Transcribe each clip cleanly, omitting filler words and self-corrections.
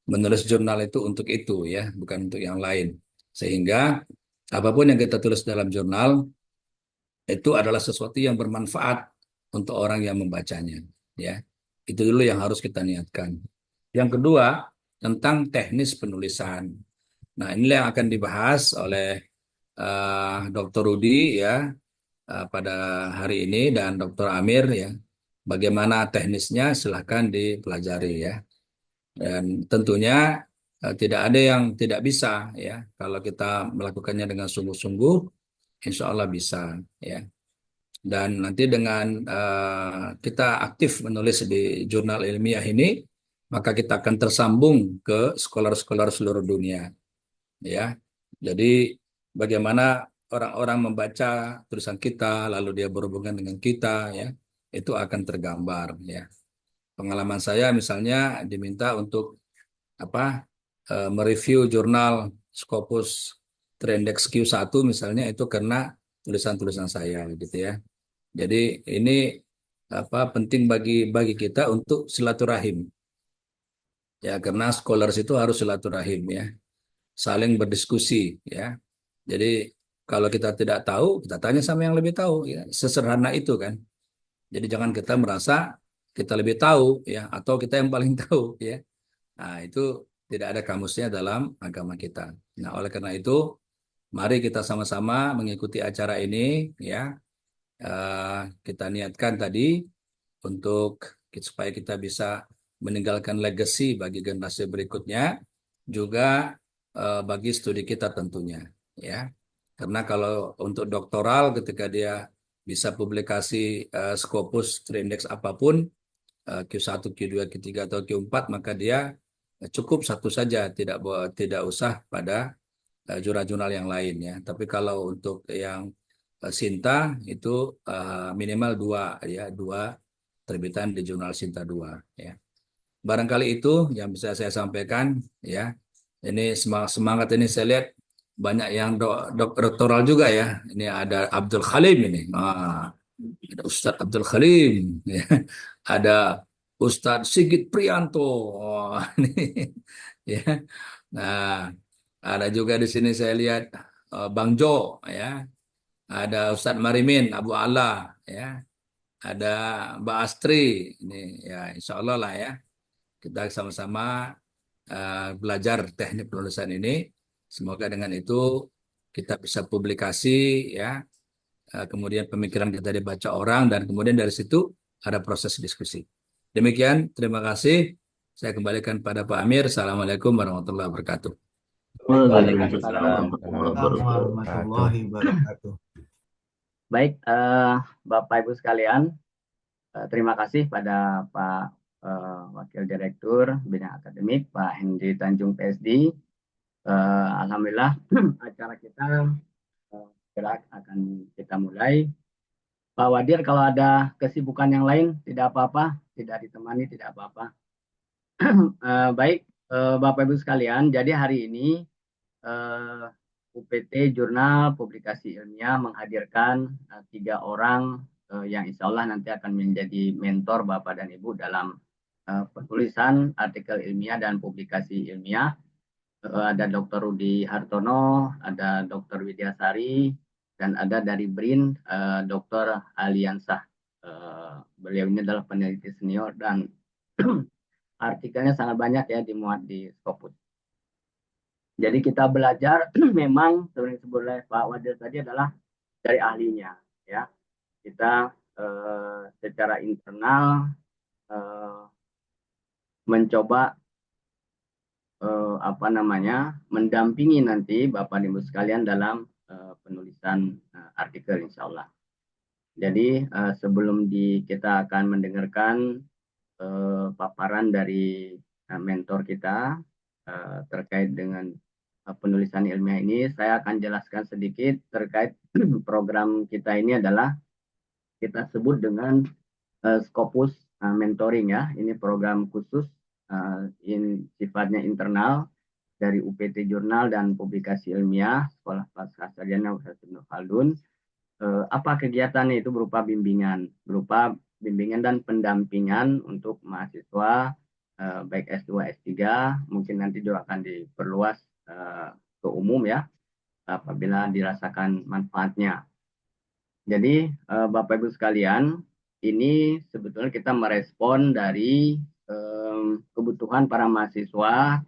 Menulis jurnal itu ya, bukan untuk yang lain. Sehingga apapun yang kita tulis dalam jurnal itu adalah sesuatu yang bermanfaat untuk orang yang membacanya, ya. Itu dulu yang harus kita niatkan. Yang kedua, tentang teknis penulisan. Nah, inilah yang akan dibahas oleh Dr. Rudi ya, pada hari ini, dan Dr. Amir ya. Bagaimana teknisnya silahkan dipelajari ya. Dan tentunya tidak ada yang tidak bisa ya. Kalau kita melakukannya dengan sungguh-sungguh, insya Allah bisa ya. Dan nanti dengan kita aktif menulis di jurnal ilmiah ini, maka kita akan tersambung ke scholar-scholar seluruh dunia ya. Jadi bagaimana orang-orang membaca tulisan kita, lalu dia berhubungan dengan kita ya, itu akan tergambar ya. Pengalaman saya misalnya diminta untuk apa, mereview jurnal Scopus Triindex Q1 misalnya, itu karena tulisan-tulisan saya gitu ya. Jadi ini apa, penting bagi bagi kita untuk silaturahim ya, karena scholars itu harus silaturahim ya, saling berdiskusi ya. Jadi kalau kita tidak tahu, kita tanya sama yang lebih tahu ya, sesederhana itu kan. Jadi jangan kita merasa kita lebih tahu ya, atau kita yang paling tahu ya. Nah, itu tidak ada kamusnya dalam agama kita. Nah, oleh karena itu, mari kita sama-sama mengikuti acara ini ya. Eh, kita niatkan tadi untuk supaya kita bisa meninggalkan legacy bagi generasi berikutnya, juga bagi studi kita tentunya ya. Karena kalau untuk doktoral, ketika dia bisa publikasi Scopus Triindex apapun, Q1, Q2, Q3 atau Q4, maka dia cukup satu saja, tidak usah pada jurnal-jurnal yang lain ya. Tapi kalau untuk yang Sinta itu minimal dua ya, dua terbitan di jurnal Sinta 2 ya. Barangkali itu yang bisa saya sampaikan ya. Ini semangat semangat ini saya lihat banyak yang doktoral juga ya. Ini ada Abdul Khalim ini. Ada Ustadz Abdul Khalim ya. Ada Ustadz Sigit Prianto. Ini ya. Nah, ada juga di sini saya lihat Bang Jo ya. Ada Ustadz Marimin Abu Allah ya. Ada Mbak Astri ini ya, insya Allah lah ya, kita sama-sama belajar teknik penulisan ini. Semoga dengan itu kita bisa publikasi ya, kemudian pemikiran kita dibaca orang, dan kemudian dari situ ada proses diskusi. Demikian, terima kasih. Saya kembalikan pada Pak Amir. Assalamualaikum warahmatullahi wabarakatuh. Waalaikumsalam Waalaikumsalam warahmatullahi wabarakatuh. warahmatullahi wabarakatuh. Baik, Bapak Ibu sekalian, terima kasih pada Pak Wakil Direktur Bidang Akademik, Pak Hendy Tanjung PSD. Alhamdulillah, acara kita segera akan kita mulai. Pak Wadir, kalau ada kesibukan yang lain, tidak apa-apa, tidak ditemani, tidak apa-apa. Baik, Bapak Ibu sekalian, jadi hari ini eh, UPT Jurnal Publikasi Ilmiah menghadirkan 3 orang yang insya Allah nanti akan menjadi mentor Bapak dan Ibu dalam penulisan artikel ilmiah dan publikasi ilmiah. Ada Dr. Rudi Hartono, ada Dr. Widyasari, dan ada dari BRIN Dr. Aliansah. Beliau ini adalah peneliti senior dan artikelnya sangat banyak ya dimuat di Scopus. Jadi kita belajar memang sebenarnya sebenarnya Pak Wadir tadi adalah dari ahlinya ya. Kita secara internal mencoba apa namanya mendampingi nanti Bapak Ibu sekalian dalam penulisan artikel insya Allah. Jadi sebelum kita akan mendengarkan paparan dari mentor kita terkait dengan penulisan ilmiah ini, saya akan jelaskan sedikit terkait program kita ini adalah kita sebut dengan Scopus Mentoring ya. Ini program khusus sifatnya internal dari UPT Jurnal dan Publikasi Ilmiah Sekolah Pascasarjana Universitas Ibnu Khaldun. Apa kegiatannya itu berupa bimbingan dan pendampingan untuk mahasiswa baik S2, S3, mungkin nanti juga akan diperluas ke umum ya, apabila dirasakan manfaatnya. Jadi Bapak Ibu sekalian, ini sebetulnya kita merespon dari kebutuhan para mahasiswa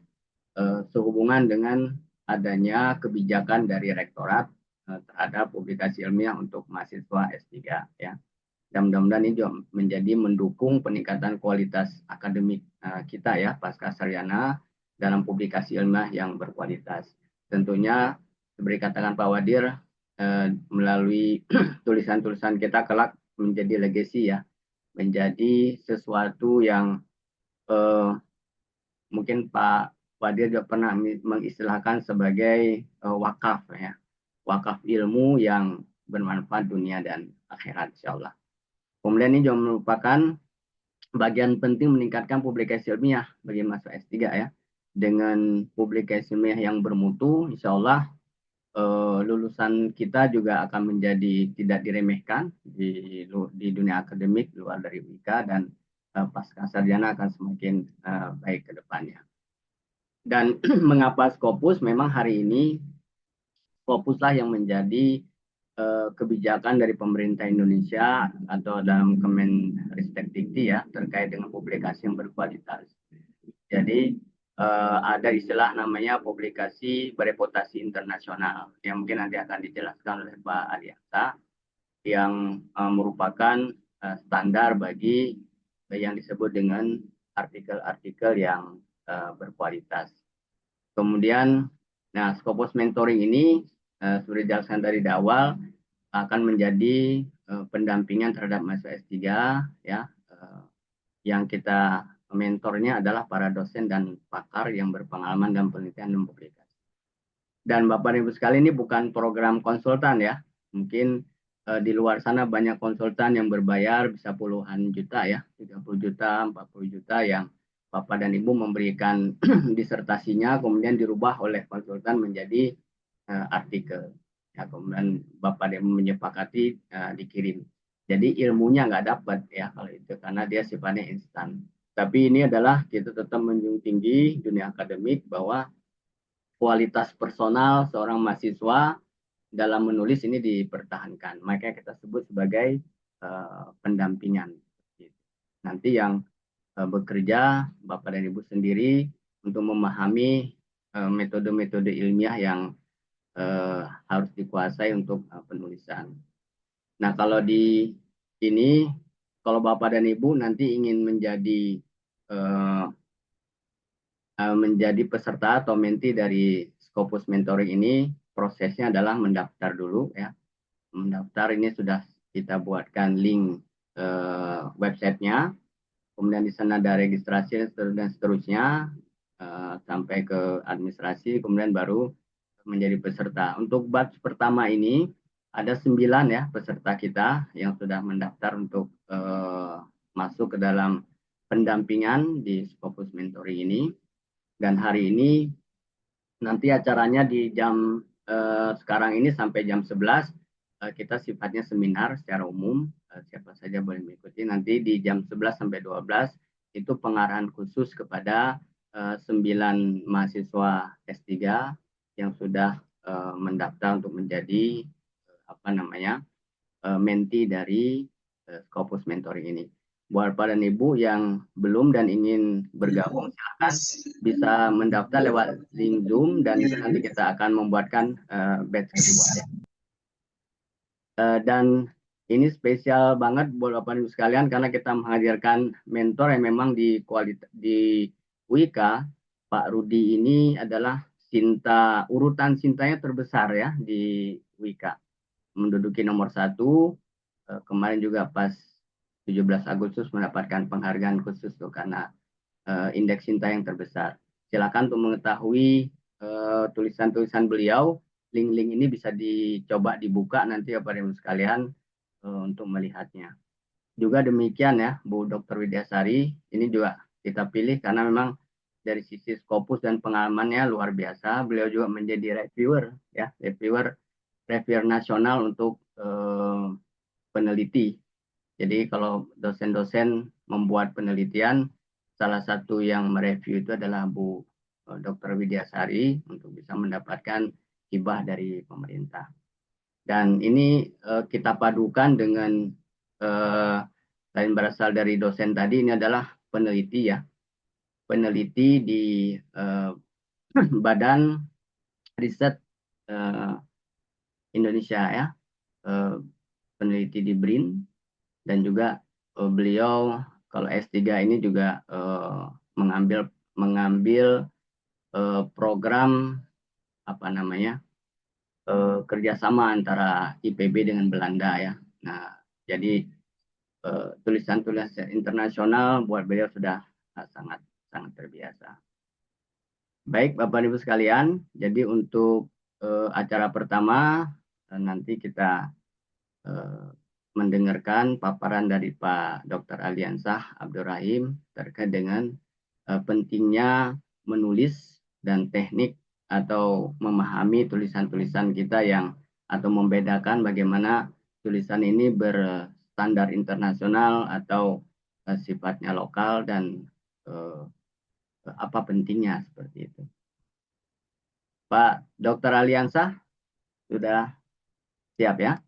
sehubungan dengan adanya kebijakan dari Rektorat terhadap publikasi ilmiah untuk mahasiswa S3 ya. Dan mudah-mudahan ini juga menjadi mendukung peningkatan kualitas akademik kita ya pasca sarjana dalam publikasi ilmiah yang berkualitas. Tentunya seperti katakan Pak Wadir, melalui tulisan-tulisan kita kelak menjadi legacy ya, menjadi sesuatu yang mungkin Pak Wadir juga pernah mengistilahkan sebagai wakaf ya, wakaf ilmu yang bermanfaat dunia dan akhirat insya Allah. Kemudian ini juga merupakan bagian penting meningkatkan publikasi ilmiah bagi mahasiswa S3 ya. Dengan publikasi ilmiah yang bermutu, insya Allah lulusan kita juga akan menjadi tidak diremehkan di dunia akademik luar dari UIK, dan pasca sarjana akan semakin baik ke depannya. Dan mengapa Scopus? Memang hari ini Scopuslah yang menjadi kebijakan dari pemerintah Indonesia atau dalam Kemenristek-Dikti ya terkait dengan publikasi yang berkualitas. Jadi ada istilah namanya publikasi bereputasi internasional yang mungkin nanti akan dijelaskan oleh Pak Ariansa, yang merupakan standar bagi yang disebut dengan artikel-artikel yang berkualitas. Kemudian, nah Scopus mentoring ini sudah dijelaskan dari awal akan menjadi pendampingan terhadap mahasiswa S3 ya, yang kita mentornya adalah para dosen dan pakar yang berpengalaman dalam penelitian dan publikasi. Dan Bapak dan Ibu sekalian, ini bukan program konsultan ya. Mungkin di luar sana banyak konsultan yang berbayar bisa puluhan juta ya, 30 juta, 40 juta, yang Bapak dan Ibu memberikan disertasinya kemudian dirubah oleh konsultan menjadi artikel. Ya, kemudian Bapak dan Ibu menyepakati dikirim. Jadi ilmunya nggak dapat ya kalau itu, karena dia sifatnya instan. Tapi ini adalah kita tetap menjunjung tinggi dunia akademik bahwa kualitas personal seorang mahasiswa dalam menulis ini dipertahankan. Makanya kita sebut sebagai pendampingan. Nanti yang bekerja Bapak dan Ibu sendiri untuk memahami metode-metode ilmiah yang harus dikuasai untuk penulisan. Nah, kalau di ini, kalau Bapak dan Ibu nanti ingin menjadi peserta atau menti dari Scopus Mentoring ini, prosesnya adalah mendaftar dulu ya. Mendaftar ini sudah kita buatkan link websitenya, kemudian di sana ada registrasi dan seterusnya sampai ke administrasi, kemudian baru menjadi peserta. Untuk batch pertama ini ada 9 ya peserta kita yang sudah mendaftar untuk masuk ke dalam pendampingan di Scopus Mentoring ini. Dan hari ini nanti acaranya di jam sekarang ini sampai jam 11 kita sifatnya seminar secara umum, siapa saja boleh mengikuti. Nanti di jam 11 sampai 12 itu pengarahan khusus kepada 9 mahasiswa S3 yang sudah mendaftar untuk menjadi menti dari Scopus Mentoring ini. Buat Bapak dan Ibu yang belum dan ingin bergabung, silakan bisa mendaftar lewat link Zoom, dan itu nanti kita akan membuatkan batch kedua ya. Dan ini spesial banget buat Bapak dan Ibu sekalian karena kita menghadirkan mentor yang memang di UIK. Pak Rudi ini adalah urutan cintanya terbesar ya di UIK. Menduduki nomor 1. Kemarin juga pas 17 Agustus mendapatkan penghargaan khusus tuh karena indeks cinta yang terbesar. Silakan untuk mengetahui tulisan-tulisan beliau, link-link ini bisa dicoba dibuka nanti ya Bapak Ibu sekalian untuk melihatnya. Juga demikian ya Bu Dr. Widyasari, ini juga kita pilih karena memang dari sisi Scopus dan pengalamannya luar biasa. Beliau juga menjadi reviewer nasional untuk peneliti. Jadi kalau dosen-dosen membuat penelitian, salah satu yang mereview itu adalah Bu Dr. Widyasari untuk bisa mendapatkan hibah dari pemerintah. Dan ini kita padukan dengan selain berasal dari dosen tadi, ini adalah peneliti ya, peneliti di Badan Riset eh, Indonesia ya, eh, peneliti di BRIN, dan juga beliau kalau S3 ini juga mengambil mengambil program apa namanya kerjasama antara IPB dengan Belanda ya. Nah, jadi tulisan-tulisan internasional buat beliau sudah sangat sangat terbiasa. Baik, Bapak Ibu sekalian, jadi untuk acara pertama nanti kita eh, mendengarkan paparan dari Pak Dr. Aliansah Abdurrahim terkait dengan pentingnya menulis dan teknik atau memahami tulisan-tulisan kita yang atau membedakan bagaimana tulisan ini berstandar internasional atau sifatnya lokal dan eh, apa pentingnya seperti itu. Pak Dr. Aliansah sudah siap ya?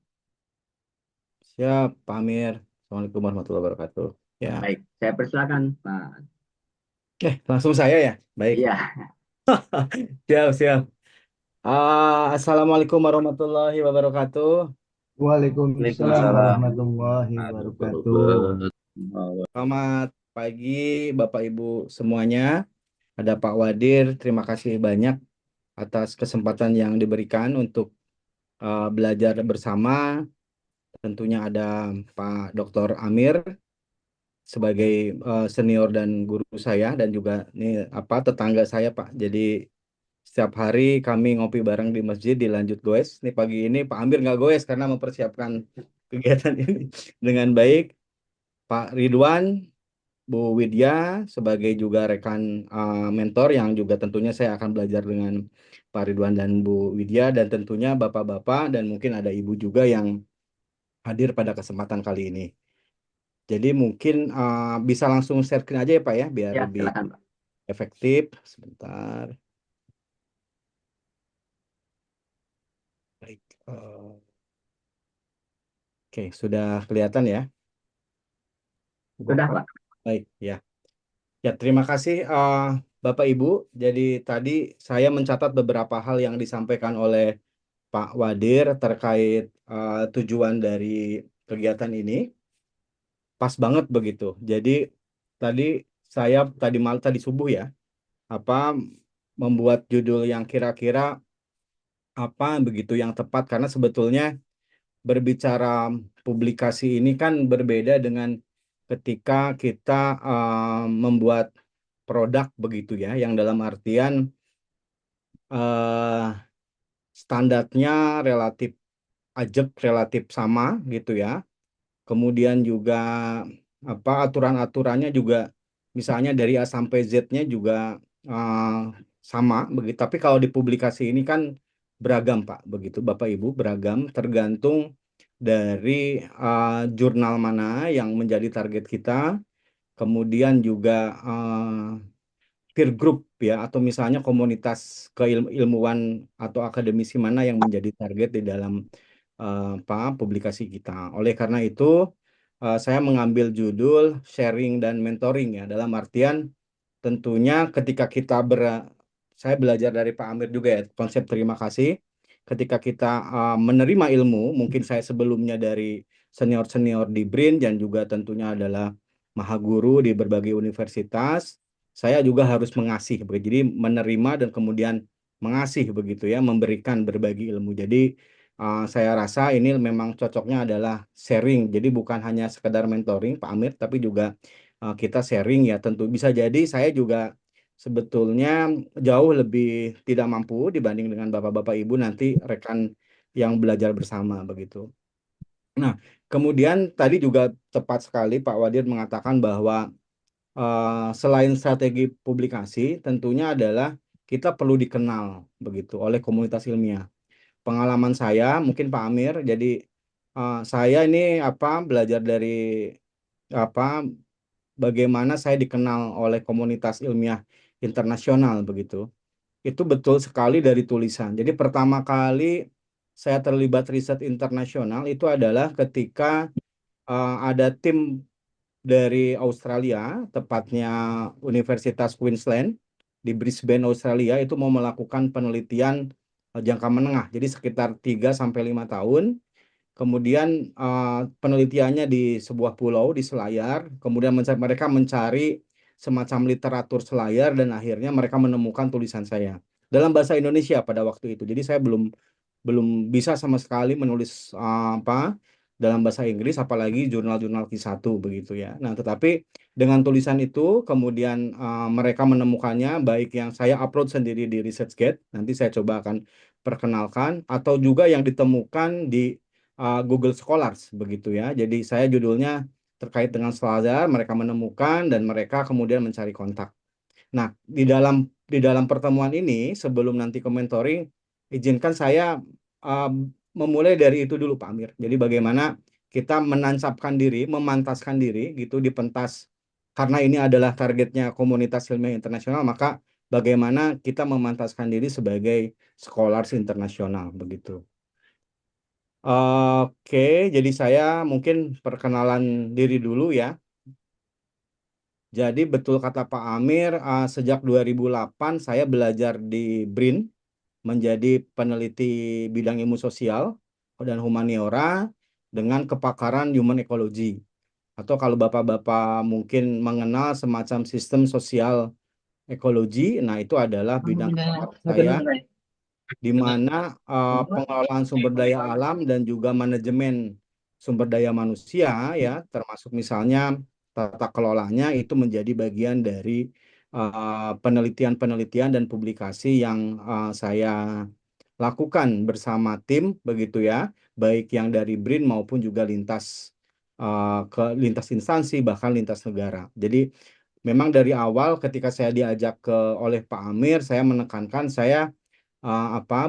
Siap, Pak Amir. Assalamualaikum warahmatullahi wabarakatuh. Ya, Baik, saya persilakan Pak. langsung saya ya. Baik, Iya, siap, siap. Assalamualaikum warahmatullahi wabarakatuh. Waalaikumsalam Waalaikumsalam warahmatullahi wabarakatuh. warahmatullahi Selamat pagi, Bapak Ibu semuanya. Ada Pak Wadir, terima kasih banyak atas kesempatan yang diberikan untuk belajar bersama. Tentunya ada Pak Dr. Amir sebagai senior dan guru saya, dan juga nih tetangga saya, Pak. Jadi setiap hari kami ngopi bareng di masjid, dilanjut goes. Nih pagi ini Pak Amir nggak goes karena mempersiapkan kegiatan ini dengan baik. Pak Ridwan, Bu Widya sebagai juga rekan mentor yang juga tentunya saya akan belajar dengan Pak Ridwan dan Bu Widya, dan tentunya Bapak-Bapak dan mungkin ada Ibu juga yang hadir pada kesempatan kali ini. Jadi mungkin bisa langsung share screen aja ya Pak ya, biar ya lebih silakan Pak. efektif. Sebentar. Baik. Oke, sudah kelihatan ya? Sudah Pak. Baik, ya. Ya, terima kasih Bapak Ibu. Jadi tadi saya mencatat beberapa hal yang disampaikan oleh Pak Wadir terkait tujuan dari kegiatan ini. Pas banget begitu. Jadi tadi saya tadi subuh ya, apa membuat judul yang kira-kira apa begitu yang tepat, karena sebetulnya berbicara publikasi ini kan berbeda dengan ketika kita membuat produk begitu ya, yang dalam artian eh, standarnya relatif ajak, relatif sama gitu ya. Kemudian juga aturan-aturannya juga misalnya dari A sampai Z-nya juga eh, sama begitu. Tapi kalau di publikasi ini kan beragam Pak, begitu Bapak Ibu, beragam tergantung dari jurnal mana yang menjadi target kita. Kemudian juga peer group ya, atau misalnya komunitas keilmuan atau akademisi mana yang menjadi target di dalam publikasi kita. Oleh karena itu, saya mengambil judul sharing dan mentoring ya, dalam artian tentunya ketika saya belajar dari Pak Amir juga ya, konsep terima kasih. Ketika kita menerima ilmu, mungkin saya sebelumnya dari senior-senior di BRIN dan juga tentunya adalah maha guru di berbagai universitas, saya juga harus mengasih. Jadi menerima dan kemudian mengasih begitu ya, memberikan berbagi ilmu. Jadi saya rasa ini memang cocoknya adalah sharing. Jadi bukan hanya sekedar mentoring Pak Amir, tapi juga kita sharing ya. Tentu bisa jadi saya juga sebetulnya jauh lebih tidak mampu dibanding dengan Bapak-Bapak Ibu nanti rekan yang belajar bersama begitu. Nah, kemudian tadi juga tepat sekali Pak Wadir mengatakan bahwa selain strategi publikasi, tentunya adalah kita perlu dikenal begitu oleh komunitas ilmiah. Pengalaman saya, mungkin Pak Amir, jadi saya ini belajar dari apa bagaimana saya dikenal oleh komunitas ilmiah internasional begitu. Itu betul sekali dari tulisan. Jadi pertama kali saya terlibat riset internasional itu adalah ketika ada tim dari Australia, tepatnya Universitas Queensland di Brisbane, Australia, itu mau melakukan penelitian jangka menengah. Jadi sekitar 3 sampai 5 tahun. Kemudian penelitiannya di sebuah pulau di Selayar. Kemudian mereka mencari semacam literatur Selayar dan akhirnya mereka menemukan tulisan saya dalam bahasa Indonesia pada waktu itu. Jadi saya belum belum bisa sama sekali menulis dalam bahasa Inggris, apalagi jurnal-jurnal Q1 begitu ya. Nah, tetapi dengan tulisan itu kemudian mereka menemukannya, baik yang saya upload sendiri di ResearchGate, nanti saya coba akan perkenalkan, atau juga yang ditemukan di Google Scholars begitu ya. Jadi saya judulnya terkait dengan Selayar, mereka menemukan dan mereka kemudian mencari kontak. Nah, di dalam pertemuan ini sebelum nanti ke mentoring, izinkan saya uh, memulai dari itu dulu Pak Amir. Jadi bagaimana kita menancapkan diri, memantaskan diri gitu di pentas, karena ini adalah targetnya komunitas ilmiah internasional, maka bagaimana kita memantaskan diri sebagai scholars internasional begitu. Oke, jadi saya mungkin perkenalan diri dulu ya. Jadi betul kata Pak Amir, sejak 2008 saya belajar di BRIN menjadi peneliti bidang ilmu sosial dan humaniora dengan kepakaran human ecology. Atau kalau Bapak-Bapak mungkin mengenal semacam sistem sosial ekologi, nah itu adalah bidang kepakaran saya, di mana pengelolaan sumber daya alam dan juga manajemen sumber daya manusia ya, termasuk misalnya tata kelolanya itu menjadi bagian dari penelitian-penelitian dan publikasi yang saya lakukan bersama tim begitu ya, baik yang dari BRIN maupun juga ke lintas instansi bahkan lintas negara. Jadi memang dari awal ketika saya diajak oleh Pak Amir, saya menekankan saya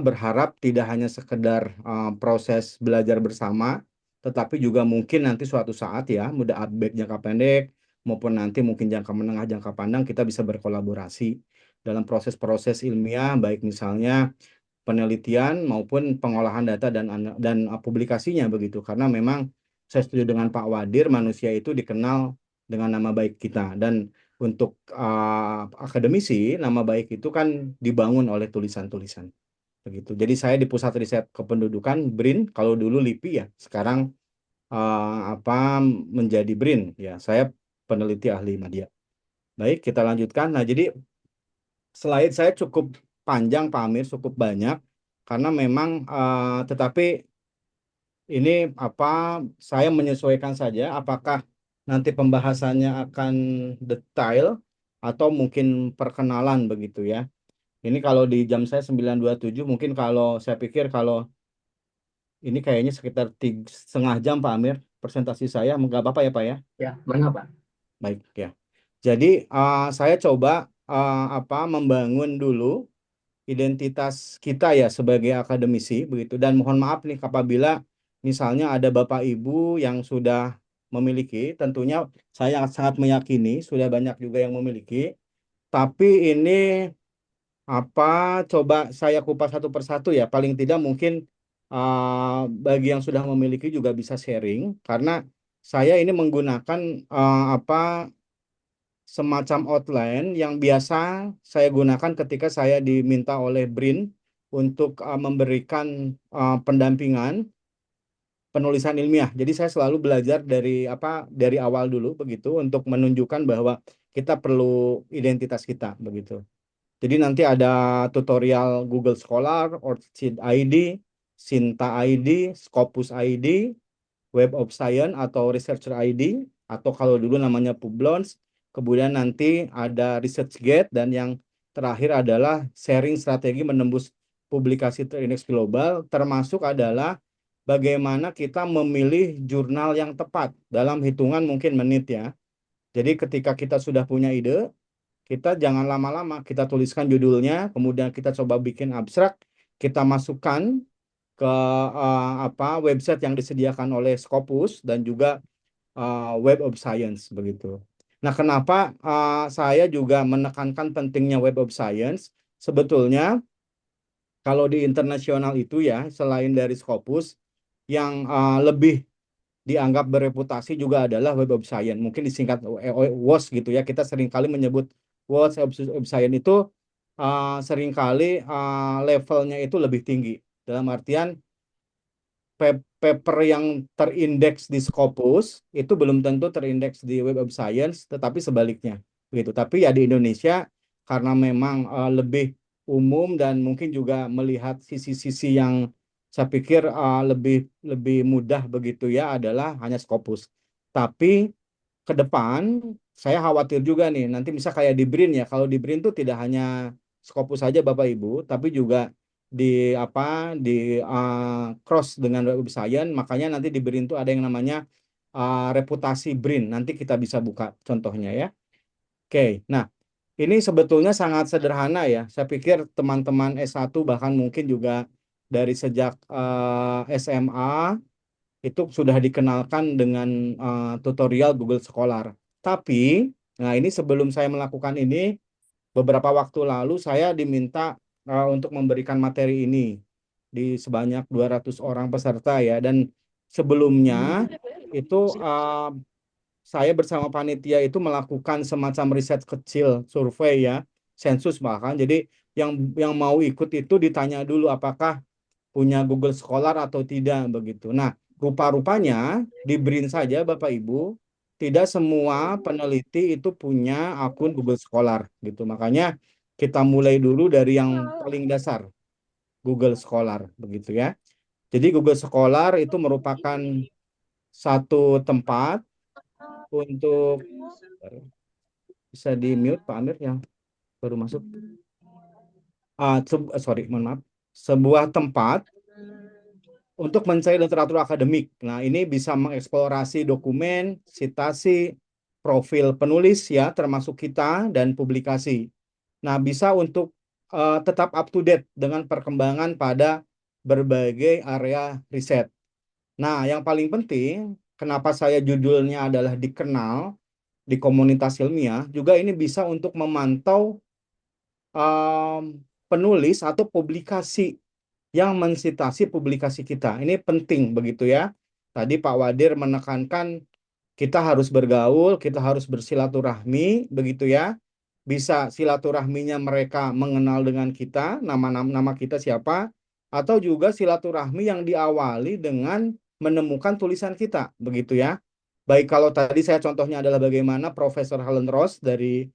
berharap tidak hanya sekedar proses belajar bersama, tetapi juga mungkin nanti suatu saat ya, mudah baik jangka pendek maupun nanti mungkin jangka menengah, jangka pandang kita bisa berkolaborasi dalam proses-proses ilmiah, baik misalnya penelitian maupun pengolahan data dan publikasinya begitu. Karena memang saya setuju dengan Pak Wadir, manusia itu dikenal dengan nama baik kita, dan untuk akademisi, nama baik itu kan dibangun oleh tulisan-tulisan begitu. Jadi saya di Pusat Riset Kependudukan BRIN, kalau dulu LIPI ya, sekarang menjadi BRIN ya. Saya peneliti ahli media. Baik, kita lanjutkan. Nah, jadi slide saya cukup panjang Pak Amir, cukup banyak karena memang tetapi ini saya menyesuaikan saja apakah nanti pembahasannya akan detail atau mungkin perkenalan begitu ya. Ini kalau di jam saya 9.27, mungkin kalau saya pikir kalau ini kayaknya sekitar 3,5 jam Pak Amir presentasi saya, nggak apa-apa ya Pak ya? Ya, mana Pak? Baik ya. Jadi saya coba membangun dulu identitas kita ya sebagai akademisi begitu, dan mohon maaf nih apabila misalnya ada Bapak Ibu yang sudah memiliki, tentunya saya sangat meyakini sudah banyak juga yang memiliki, tapi ini coba saya kupas satu persatu ya, paling tidak mungkin bagi yang sudah memiliki juga bisa sharing, karena saya ini menggunakan semacam outline yang biasa saya gunakan ketika saya diminta oleh BRIN untuk memberikan pendampingan penulisan ilmiah. Jadi saya selalu belajar dari awal dulu begitu untuk menunjukkan bahwa kita perlu identitas kita begitu. Jadi nanti ada tutorial Google Scholar, Orchid ID, Sinta ID, Scopus ID, Web of Science atau Researcher ID, atau kalau dulu namanya Publons. Kemudian nanti ada ResearchGate, dan yang terakhir adalah sharing strategi menembus publikasi terindeks global, termasuk adalah bagaimana kita memilih jurnal yang tepat dalam hitungan mungkin menit ya. Jadi ketika kita sudah punya ide, kita jangan lama-lama, kita tuliskan judulnya, kemudian kita coba bikin abstrak, kita masukkan ke website yang disediakan oleh Scopus dan juga Web of Science begitu. Nah, kenapa saya juga menekankan pentingnya Web of Science? Sebetulnya kalau di internasional itu ya, selain dari Scopus, yang lebih dianggap bereputasi juga adalah Web of Science. Mungkin disingkat WOS gitu ya. Kita seringkali menyebut Web of Science itu seringkali levelnya itu lebih tinggi. Dalam artian paper yang terindeks di Scopus itu belum tentu terindeks di Web of Science, tetapi sebaliknya begitu. Tapi ya di Indonesia karena memang lebih umum dan mungkin juga melihat sisi-sisi yang saya pikir lebih lebih mudah begitu ya adalah hanya Scopus. Tapi ke depan saya khawatir juga nih nanti bisa kayak di BRIN ya. Kalau di BRIN tuh tidak hanya Scopus saja Bapak Ibu, tapi juga di cross dengan Web Science, makanya nanti di BRIN itu ada yang namanya reputasi BRIN. Nanti kita bisa buka contohnya ya. Oke, nah ini sebetulnya sangat sederhana ya. Saya pikir teman-teman S1 bahkan mungkin juga dari sejak SMA itu sudah dikenalkan dengan tutorial Google Scholar. Tapi, nah ini sebelum saya melakukan ini, beberapa waktu lalu saya diminta untuk memberikan materi ini di sebanyak 200 orang peserta ya. Dan sebelumnya itu saya bersama panitia itu melakukan semacam riset kecil, survei ya, sensus bahkan. Jadi yang mau ikut itu ditanya dulu apakah punya Google Scholar atau tidak begitu. Nah, rupa-rupanya di BRIN saja Bapak Ibu, tidak semua peneliti itu punya akun Google Scholar gitu. Makanya kita mulai dulu dari yang paling dasar, Google Scholar begitu ya. Jadi Google Scholar itu merupakan satu tempat untuk bisa di mute Pak Amir yang baru masuk. Sorry, mohon maaf. Sebuah tempat untuk mencari literatur akademik. Nah, ini bisa mengeksplorasi dokumen, citasi, profil penulis ya, termasuk kita dan publikasi. Nah, bisa untuk tetap up to date dengan perkembangan pada berbagai area riset. Nah, yang paling penting, kenapa saya judulnya adalah dikenal di komunitas ilmiah, juga ini bisa untuk memantau penulis atau publikasi yang mensitasi publikasi kita. Ini penting begitu ya. Tadi Pak Wadir menekankan kita harus bergaul, kita harus bersilaturahmi begitu ya. Bisa silaturahminya mereka mengenal dengan kita, nama kita siapa, atau juga silaturahmi yang diawali dengan menemukan tulisan kita begitu ya. Baik kalau tadi saya contohnya adalah bagaimana Profesor Helen Ross dari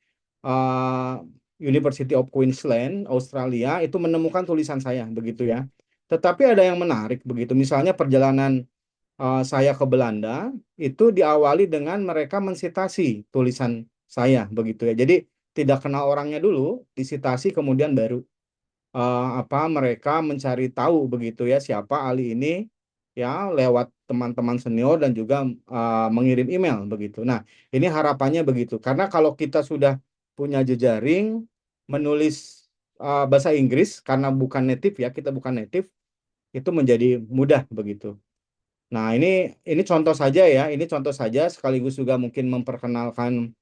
uh, University of Queensland, Australia, itu menemukan tulisan saya begitu ya. Tetapi ada yang menarik begitu. Misalnya perjalanan saya ke Belanda itu diawali dengan mereka mensitasi tulisan saya begitu ya. Jadi tidak kenal orangnya dulu, disitasi kemudian baru mereka mencari tahu begitu ya siapa ahli ini ya lewat teman-teman senior dan juga mengirim email begitu. Nah, ini harapannya begitu. Karena kalau kita sudah punya jejaring menulis bahasa Inggris karena bukan native ya, kita bukan native, itu menjadi mudah begitu. Nah, ini contoh saja ya, ini contoh saja sekaligus juga mungkin memperkenalkan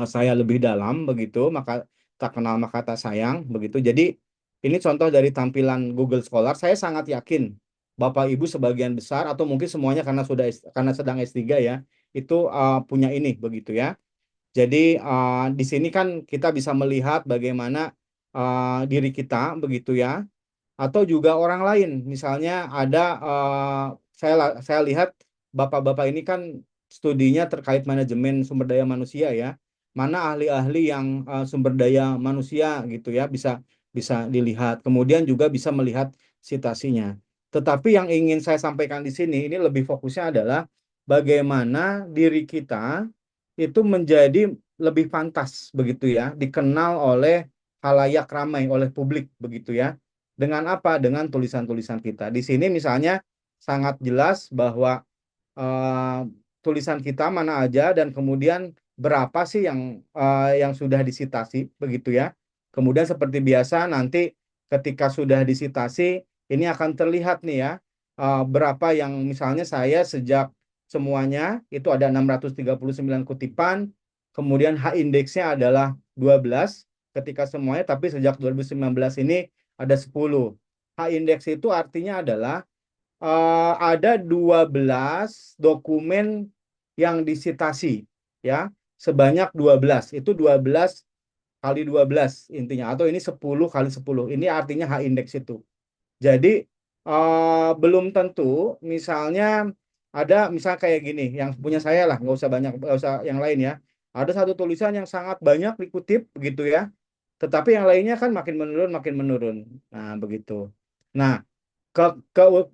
saya lebih dalam begitu, maka tak kenal maka tak sayang begitu. Jadi ini contoh dari tampilan Google Scholar. Saya sangat yakin Bapak Ibu sebagian besar atau mungkin semuanya karena sedang S3 ya, itu punya ini begitu ya. Jadi di sini kan kita bisa melihat bagaimana diri kita begitu ya, atau juga orang lain. Misalnya ada saya lihat bapak-bapak ini kan studinya terkait manajemen sumber daya manusia ya. Mana ahli-ahli yang sumber daya manusia gitu ya bisa bisa dilihat. Kemudian juga bisa melihat citasinya. Tetapi yang ingin saya sampaikan di sini ini lebih fokusnya adalah bagaimana diri kita itu menjadi lebih pantas begitu ya, dikenal oleh halayak ramai oleh publik begitu ya. Dengan apa? Dengan tulisan-tulisan kita. Di sini misalnya sangat jelas bahwa eh, tulisan kita mana aja dan kemudian berapa sih yang sudah disitasi begitu ya. Kemudian seperti biasa nanti ketika sudah disitasi ini akan terlihat nih ya berapa yang misalnya saya sejak semuanya itu ada 639 kutipan kemudian H-indeksnya adalah 12 ketika semuanya, tapi sejak 2019 ini ada 10. H-indeks itu artinya adalah ada 12 dokumen yang disitasi, ya, sebanyak 12. Itu 12 kali 12 intinya, atau ini 10 kali 10. Ini artinya H-indeks itu. Jadi belum tentu misalnya ada misal kayak gini, yang punya saya lah, nggak usah banyak, nggak usah yang lain ya. Ada satu tulisan yang sangat banyak dikutip begitu ya, tetapi yang lainnya kan makin menurun, makin menurun. Nah, begitu. Nah, ke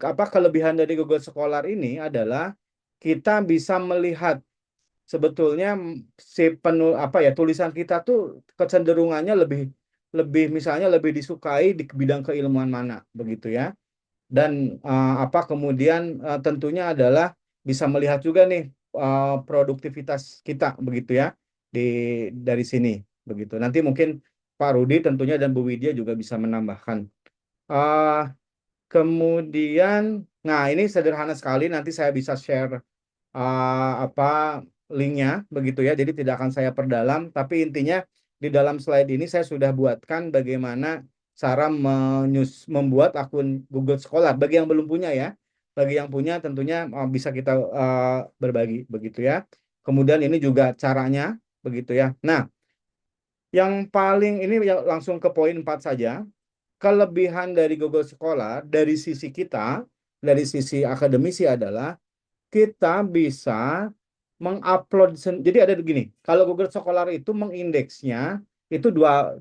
apa kelebihan dari Google Scholar ini adalah kita bisa melihat sebetulnya si apa ya, tulisan kita tuh kecenderungannya lebih lebih misalnya lebih disukai di bidang keilmuan mana begitu ya. Dan apa kemudian tentunya adalah bisa melihat juga nih produktivitas kita begitu ya di dari sini begitu. Nanti mungkin Pak Rudi tentunya dan Bu Widya juga bisa menambahkan. Eh, Kemudian, nah ini sederhana sekali. Nanti saya bisa share apa linknya begitu ya. Jadi tidak akan saya perdalam. Tapi intinya di dalam slide ini saya sudah buatkan bagaimana cara membuat akun Google Scholar. Bagi yang belum punya ya. Bagi yang punya tentunya bisa kita berbagi begitu ya. Kemudian ini juga caranya begitu ya. Nah, yang paling ini langsung ke poin 4 saja. Kelebihan dari Google Scholar dari sisi kita, dari sisi akademisi adalah kita bisa mengupload. Jadi ada begini, kalau Google Scholar itu mengindeksnya itu dua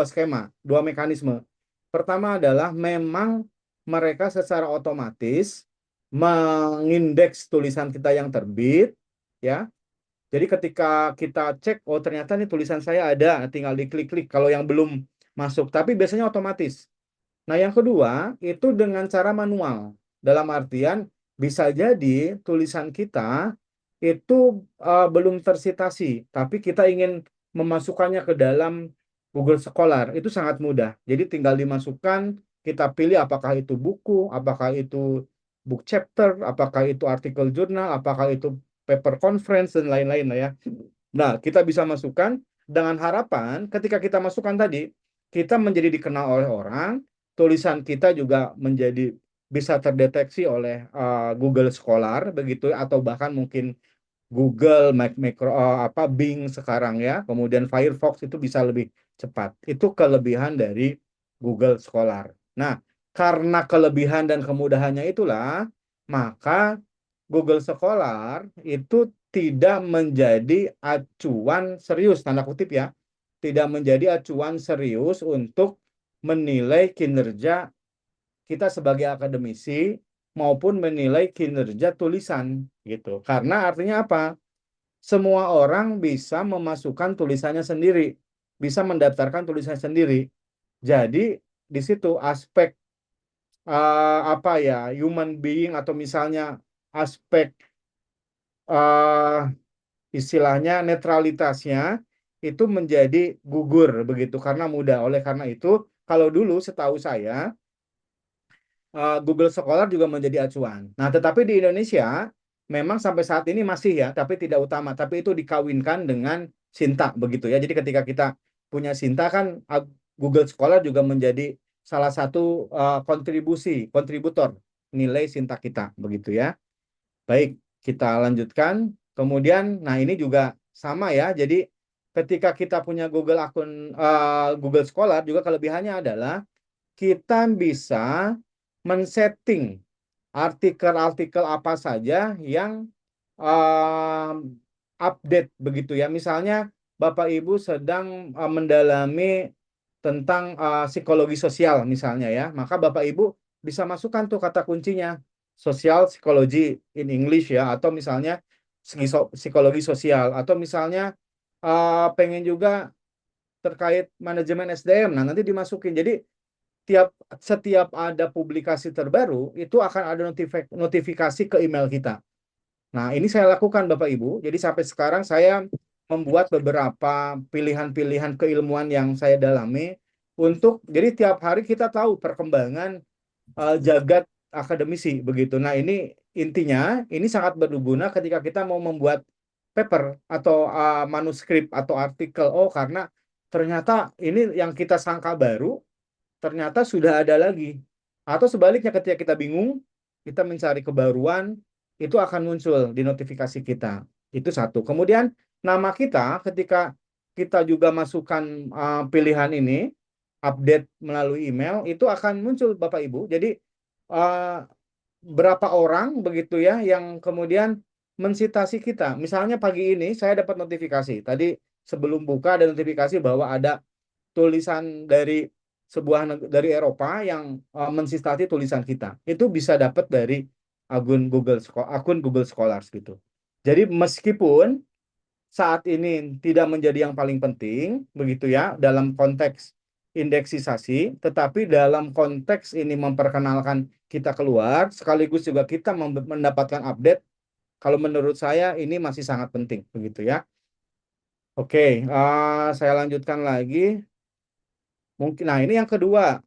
skema, dua mekanisme. Pertama adalah memang mereka secara otomatis mengindeks tulisan kita yang terbit, ya. Jadi ketika kita cek, oh ternyata nih tulisan saya ada, tinggal diklik-klik kalau yang belum masuk. Tapi biasanya otomatis. Nah, yang kedua itu dengan cara manual. Dalam artian bisa jadi tulisan kita itu belum tersitasi, tapi kita ingin memasukkannya ke dalam Google Scholar. Itu sangat mudah. Jadi tinggal dimasukkan, kita pilih apakah itu buku, apakah itu book chapter, apakah itu artikel jurnal, apakah itu paper conference dan lain-lain lah ya. Nah, kita bisa masukkan dengan harapan ketika kita masukkan tadi, kita menjadi dikenal oleh orang, tulisan kita juga menjadi bisa terdeteksi oleh Google Scholar begitu, atau bahkan mungkin Google, apa Bing sekarang ya, kemudian Firefox itu bisa lebih cepat. Itu kelebihan dari Google Scholar. Nah, karena kelebihan dan kemudahannya itulah, maka Google Scholar itu tidak menjadi acuan serius, tanda kutip ya, tidak menjadi acuan serius untuk menilai kinerja kita sebagai akademisi maupun menilai kinerja tulisan gitu. Karena artinya apa? Semua orang bisa memasukkan tulisannya sendiri, bisa mendaftarkan tulisannya sendiri. Jadi di situ aspek apa ya, human being atau misalnya aspek istilahnya netralitasnya itu menjadi gugur begitu karena mudah. Oleh karena itu, kalau dulu setahu saya Google Scholar juga menjadi acuan. Nah, tetapi di Indonesia memang sampai saat ini masih ya, tapi tidak utama. Tapi itu dikawinkan dengan Sinta begitu ya. Jadi ketika kita punya Sinta kan Google Scholar juga menjadi salah satu kontributor nilai Sinta kita begitu ya. Baik, kita lanjutkan. Kemudian, nah ini juga sama ya. Jadi ketika kita punya Google Scholar juga kelebihannya adalah kita bisa men-setting artikel-artikel apa saja yang update begitu ya. Misalnya Bapak Ibu sedang mendalami tentang psikologi sosial misalnya ya, maka Bapak Ibu bisa masukkan tuh kata kuncinya sosial psikologi in English ya, atau misalnya psikologi sosial, atau misalnya pengen juga terkait manajemen SDM, nah nanti dimasukin. Jadi setiap ada publikasi terbaru itu akan ada notifikasi ke email kita. Nah, ini saya lakukan Bapak Ibu. Jadi sampai sekarang saya membuat beberapa pilihan-pilihan keilmuan yang saya dalami untuk jadi tiap hari kita tahu perkembangan jagat akademisi begitu. Nah, ini intinya ini sangat berguna ketika kita mau membuat paper atau manuskrip atau artikel. Oh, karena ternyata ini yang kita sangka baru, ternyata sudah ada lagi. Atau sebaliknya ketika kita bingung, kita mencari kebaruan, itu akan muncul di notifikasi kita. Itu satu. Kemudian nama kita ketika kita juga masukkan pilihan ini, update melalui email, itu akan muncul Bapak Ibu. Jadi uh, berapa orang begitu ya yang kemudian mensitasi kita. Misalnya pagi ini saya dapat notifikasi. Tadi sebelum buka ada notifikasi bahwa ada tulisan dari dari Eropa yang mensitasi tulisan kita. Itu bisa dapat dari akun Google Scholars gitu. Jadi meskipun saat ini tidak menjadi yang paling penting begitu ya dalam konteks indeksisasi, tetapi dalam konteks ini memperkenalkan kita keluar sekaligus juga kita mendapatkan update. Kalau menurut saya ini masih sangat penting begitu ya. Oke, saya lanjutkan lagi. Mungkin, nah ini yang kedua,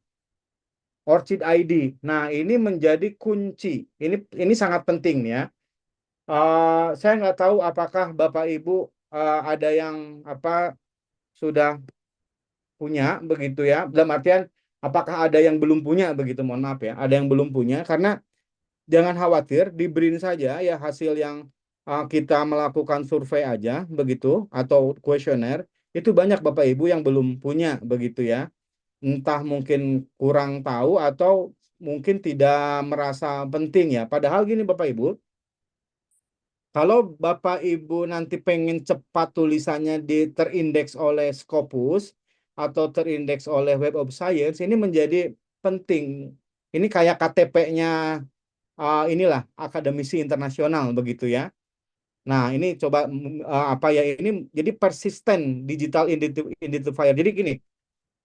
Orchid ID. Nah ini menjadi kunci. Ini sangat penting ya. Saya nggak tahu apakah Bapak Ibu ada yang sudah punya begitu ya. Dalam artian apakah ada yang belum punya begitu. Mohon maaf ya. Ada yang belum punya karena jangan khawatir, di BRIN saja ya hasil yang kita melakukan survei aja begitu atau kuesioner itu banyak Bapak Ibu yang belum punya begitu ya. Entah mungkin kurang tahu atau mungkin tidak merasa penting ya. Padahal gini Bapak Ibu, kalau Bapak Ibu nanti pengen cepat tulisannya terindeks oleh Scopus atau terindeks oleh Web of Science, ini menjadi penting. Ini kayak KTP-nya inilah akademisi internasional begitu ya. Nah, ini coba ini jadi persisten digital identifier. Jadi gini,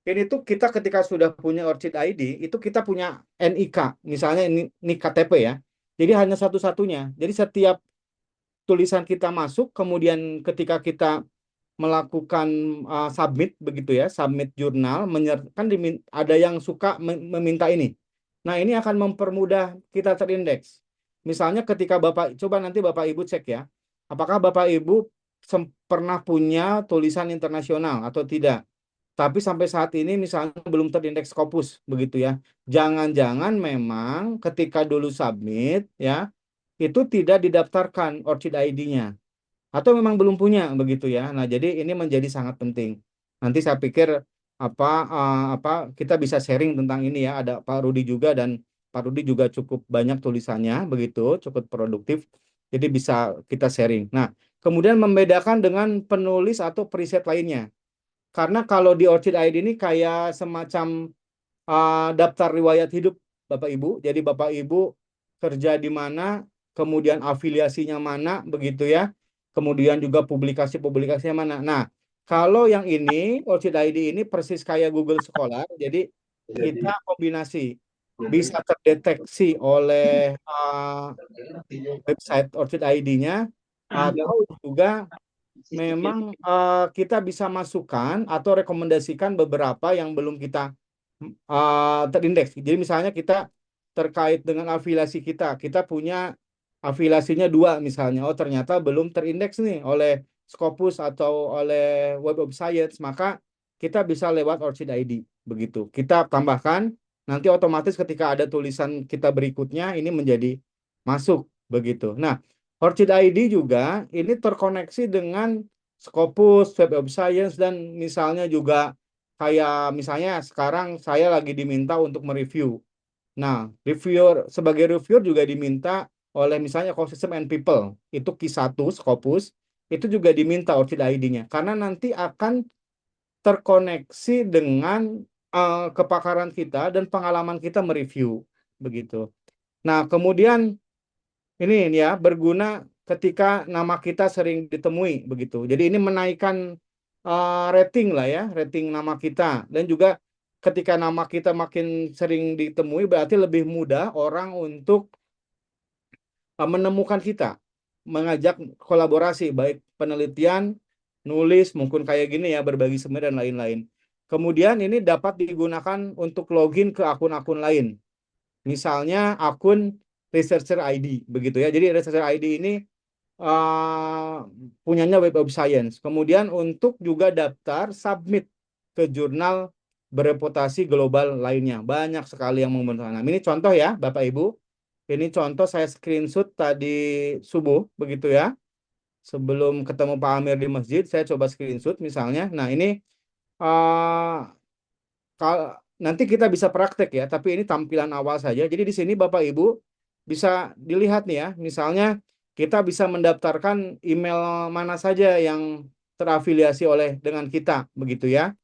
ini tuh kita ketika sudah punya Orchid ID, itu kita punya NIK, misalnya ini KTP ya. Jadi hanya satu-satunya. Jadi setiap tulisan kita masuk, kemudian ketika kita melakukan submit begitu ya, submit jurnal, kan ada yang suka meminta ini. Nah, ini akan mempermudah kita terindeks. Misalnya ketika coba nanti Bapak Ibu cek ya, apakah Bapak Ibu pernah punya tulisan internasional atau tidak. Tapi sampai saat ini misalnya belum terindeks Scopus begitu ya. Jangan-jangan memang ketika dulu submit ya, itu tidak didaftarkan Orchid ID-nya atau memang belum punya begitu ya. Nah, jadi ini menjadi sangat penting. Nanti saya pikir kita bisa sharing tentang ini ya. Ada Pak Rudi juga dan Pak Rudi juga cukup banyak tulisannya begitu, cukup produktif. Jadi bisa kita sharing. Nah, kemudian membedakan dengan penulis atau preset lainnya. Karena kalau di Orchid ID ini kayak semacam daftar riwayat hidup Bapak Ibu. Jadi Bapak Ibu kerja di mana, kemudian afiliasinya mana, begitu ya. Kemudian juga publikasi-publikasinya mana. Nah, kalau yang ini, Orchid ID ini persis kayak Google Scholar. Jadi kita kombinasi. Bisa terdeteksi oleh website Orchid ID-nya, atau juga memang kita bisa masukkan atau rekomendasikan beberapa yang belum kita terindeks. Jadi misalnya kita terkait dengan afiliasi kita punya afiliasinya 2 misalnya. Oh ternyata belum terindeks nih oleh Scopus atau oleh Web of Science, maka kita bisa lewat Orchid ID begitu. Kita tambahkan, nanti otomatis ketika ada tulisan kita berikutnya ini menjadi masuk begitu. Nah, Orchid ID juga ini terkoneksi dengan Scopus, Web of Science, dan misalnya juga kayak misalnya sekarang saya lagi diminta untuk mereview. Nah, sebagai reviewer juga diminta oleh misalnya Ecosystem and People, itu Q1 Scopus, itu juga diminta Orchid ID-nya. Karena nanti akan terkoneksi dengan kepakaran kita dan pengalaman kita mereview. Begitu. Nah, kemudian ini ya berguna ketika nama kita sering ditemui begitu. Jadi ini menaikkan rating lah ya, rating nama kita. Dan juga ketika nama kita makin sering ditemui berarti lebih mudah orang untuk menemukan kita, mengajak kolaborasi baik penelitian, nulis, mungkin kayak gini ya, berbagi sumber dan lain-lain. Kemudian ini dapat digunakan untuk login ke akun-akun lain. Misalnya akun Researcher ID begitu ya. Jadi Researcher ID ini eh, punyanya Web of Science. Kemudian untuk juga daftar submit ke jurnal bereputasi global lainnya. Banyak sekali yang membutuhkan. Nah, ini contoh ya, Bapak Ibu. Ini contoh saya screenshot tadi subuh, begitu ya. Sebelum ketemu Pak Amir di masjid, saya coba screenshot misalnya. Nah, ini eh, nanti kita bisa praktek ya, tapi ini tampilan awal saja. Jadi di sini Bapak Ibu bisa dilihat nih ya, misalnya kita bisa mendaftarkan email mana saja yang terafiliasi oleh dengan kita, begitu ya.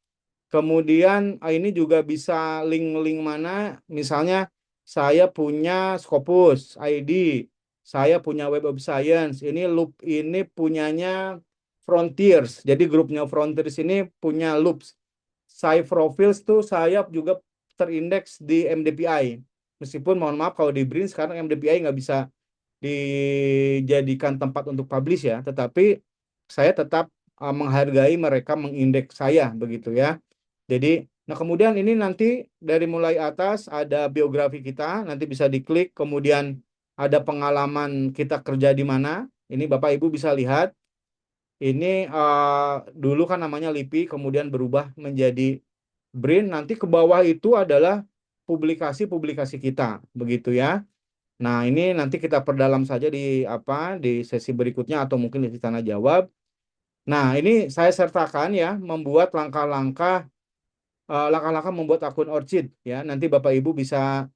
Kemudian ini juga bisa link-link mana, misalnya saya punya Scopus ID, saya punya Web of Science, ini loop ini punyanya Frontiers. Jadi grupnya Frontiers ini punya loops. Saya Profils tuh saya juga terindeks di MDPI. Meskipun mohon maaf kalau di BRIN sekarang MDPI nggak bisa dijadikan tempat untuk publish ya, tetapi saya tetap menghargai mereka mengindeks saya begitu ya. Jadi, nah kemudian ini nanti dari mulai atas ada biografi kita, nanti bisa diklik, kemudian ada pengalaman kita kerja di mana. Ini Bapak Ibu bisa lihat. Ini dulu kan namanya LIPI, kemudian berubah menjadi BRIN. Nanti ke bawah itu adalah publikasi-publikasi kita, begitu ya. Nah, ini nanti kita perdalam saja di di sesi berikutnya atau mungkin di tanya jawab. Nah, ini saya sertakan ya membuat langkah-langkah membuat akun Orchid ya. Nanti Bapak Ibu bisa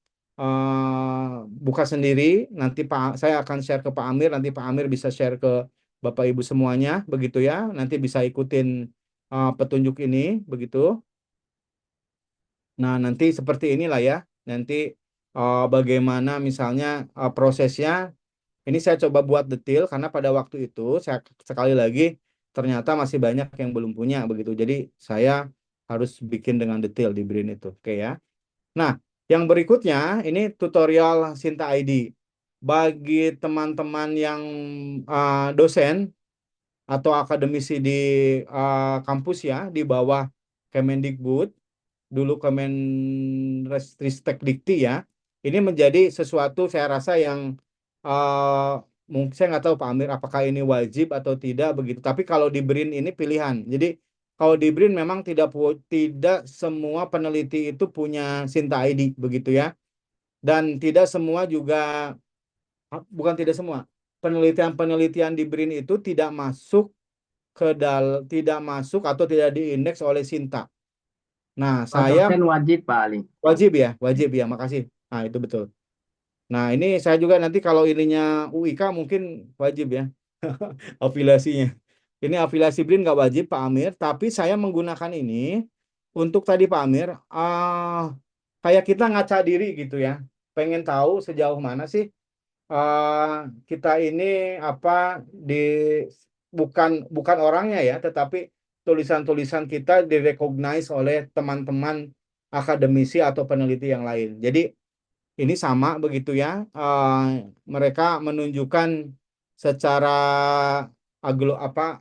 buka sendiri. Nanti saya akan share ke Pak Amir. Nanti Pak Amir bisa share ke Bapak Ibu semuanya, begitu ya. Nanti bisa ikutin petunjuk ini, begitu. Nah, nanti seperti inilah ya. Nanti bagaimana misalnya prosesnya. Ini saya coba buat detail karena pada waktu itu saya sekali lagi ternyata masih banyak yang belum punya begitu. Jadi saya harus bikin dengan detail di BRIN itu. Oke ya. Nah, yang berikutnya ini tutorial Sinta ID. Bagi teman-teman yang dosen atau akademisi di kampus ya di bawah Kemendikbud, dulu Kemenristek Dikti ya. Ini menjadi sesuatu saya rasa yang mungkin saya nggak tahu Pak Amir apakah ini wajib atau tidak begitu. Tapi kalau di BRIN ini pilihan. Jadi kalau di BRIN memang tidak semua peneliti itu punya Sinta ID begitu ya. Dan tidak semua juga bukan tidak semua. Penelitian-penelitian di BRIN itu tidak masuk atau tidak diindeks oleh Sinta. Nah, Kalau saya dosen wajib Pak Ali. wajib ya, makasih. Nah, itu betul. Nah, ini saya juga nanti kalau ininya UIK mungkin wajib ya, afiliasinya. Ini afiliasi BRIN nggak wajib Pak Amir, tapi saya menggunakan ini untuk tadi Pak Amir, kayak kita ngaca diri gitu ya. Pengen tahu sejauh mana sih kita ini apa di bukan bukan orangnya ya, tetapi tulisan-tulisan kita direcognize oleh teman-teman akademisi atau peneliti yang lain. Jadi ini sama begitu ya. Mereka menunjukkan secara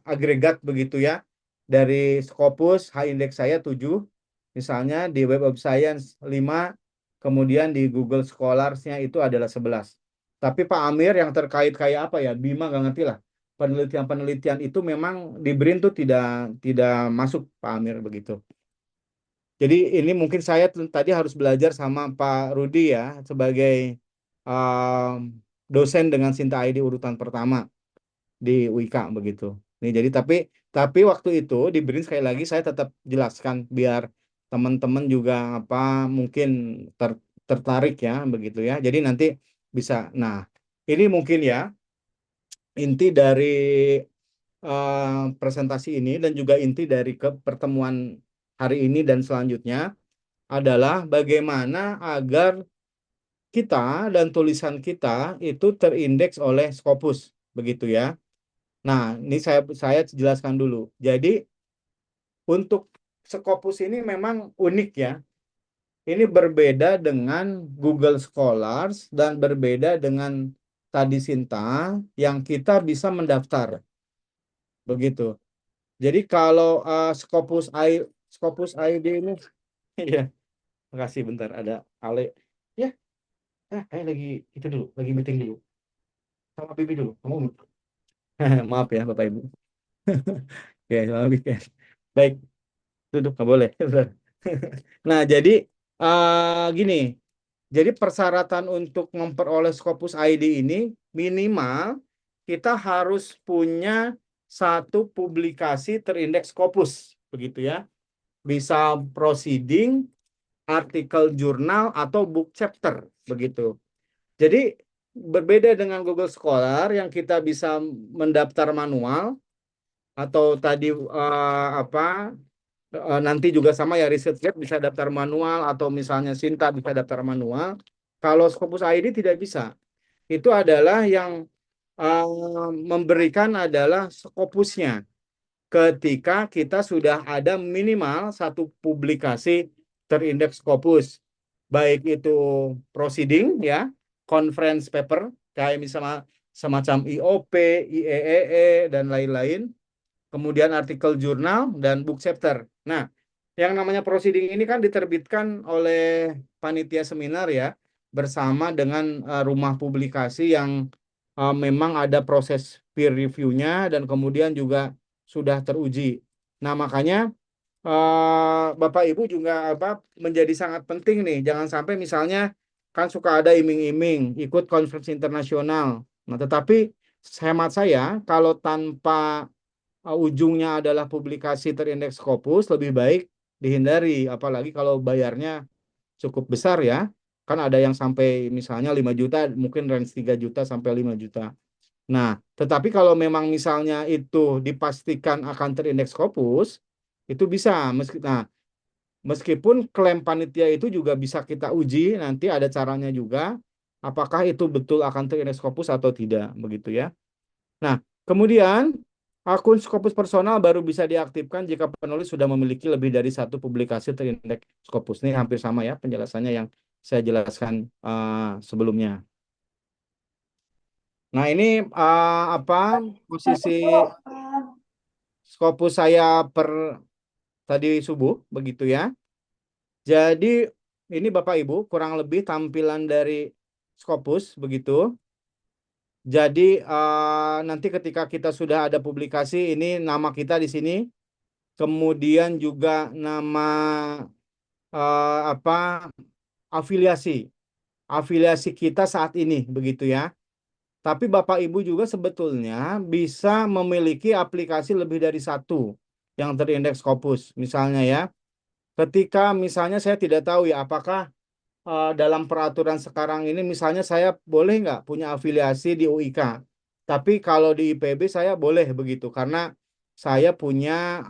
agregat begitu ya. Dari Scopus, high index saya 7, misalnya di Web of Science 5, kemudian di Google Scholars-nya itu adalah 11. Tapi Pak Amir yang terkait kayak apa ya, Bima nggak ngerti lah. Penelitian-penelitian itu memang di BRIN tuh tidak masuk Pak Amir begitu. Jadi ini mungkin saya tadi harus belajar sama Pak Rudi ya sebagai dosen dengan Sinta ID urutan pertama di UIK begitu. Nih jadi tapi waktu itu di BRIN sekali lagi saya tetap jelaskan biar teman-teman juga mungkin tertarik ya begitu ya. Jadi nanti bisa. Nah, ini mungkin ya inti dari presentasi ini dan juga inti dari pertemuan hari ini dan selanjutnya adalah bagaimana agar kita dan tulisan kita itu terindeks oleh Scopus begitu ya. Nah, ini saya jelaskan dulu. Jadi untuk Scopus ini memang unik ya. Ini berbeda dengan Google Scholars dan berbeda dengan tadi Sinta yang kita bisa mendaftar begitu. Jadi kalau Scopus ID ini ya, makasih bentar ada Ale. Ya, lagi itu dulu, lagi meeting dulu. Sama Bibi dulu. Kamu Maaf ya Bapak Ibu. Oke, selamat weekend. Baik, duduk nggak boleh. Nah, jadi gini. Jadi persyaratan untuk memperoleh Scopus ID ini minimal kita harus punya satu publikasi terindeks Scopus, begitu ya. Bisa proceeding, artikel jurnal atau book chapter, begitu. Jadi berbeda dengan Google Scholar yang kita bisa mendaftar manual atau tadi nanti juga sama ya, Research Lab bisa daftar manual atau misalnya Sinta bisa daftar manual. Kalau Scopus ID tidak bisa. Itu adalah yang memberikan adalah Scopusnya ketika kita sudah ada minimal satu publikasi terindeks Scopus. Baik itu proceeding ya, conference paper kayak misalnya semacam IOP, IEEE dan lain-lain, kemudian artikel jurnal dan book chapter. Nah, yang namanya proceeding ini kan diterbitkan oleh panitia seminar ya, bersama dengan rumah publikasi yang memang ada proses peer review-nya dan kemudian juga sudah teruji. Nah, makanya Bapak Ibu juga menjadi sangat penting nih, jangan sampai misalnya kan suka ada iming-iming ikut konferensi internasional. Nah, tetapi hemat saya kalau tanpa ujungnya adalah publikasi terindeks Scopus, lebih baik dihindari, apalagi kalau bayarnya cukup besar ya. Kan ada yang sampai misalnya 5 juta, mungkin range 3 juta sampai 5 juta. Nah, tetapi kalau memang misalnya itu dipastikan akan terindeks Scopus, itu bisa. Meskipun klaim panitia itu juga bisa kita uji, nanti ada caranya juga, apakah itu betul akan terindeks Scopus atau tidak, begitu ya. Nah, kemudian akun Scopus personal baru bisa diaktifkan jika penulis sudah memiliki lebih dari satu publikasi terindeks Scopus. Ini hampir sama ya penjelasannya yang saya jelaskan sebelumnya. Nah, ini posisi Scopus saya per tadi subuh, begitu ya. Jadi ini Bapak Ibu kurang lebih tampilan dari Scopus, begitu. Jadi nanti ketika kita sudah ada publikasi, ini nama kita di sini, kemudian juga nama afiliasi kita saat ini, begitu ya. Tapi Bapak Ibu juga sebetulnya bisa memiliki aplikasi lebih dari satu yang terindeks Scopus, misalnya ya. Ketika misalnya saya tidak tahu ya apakah dalam peraturan sekarang ini misalnya saya boleh nggak punya afiliasi di UIK. Tapi kalau di IPB saya boleh begitu karena saya punya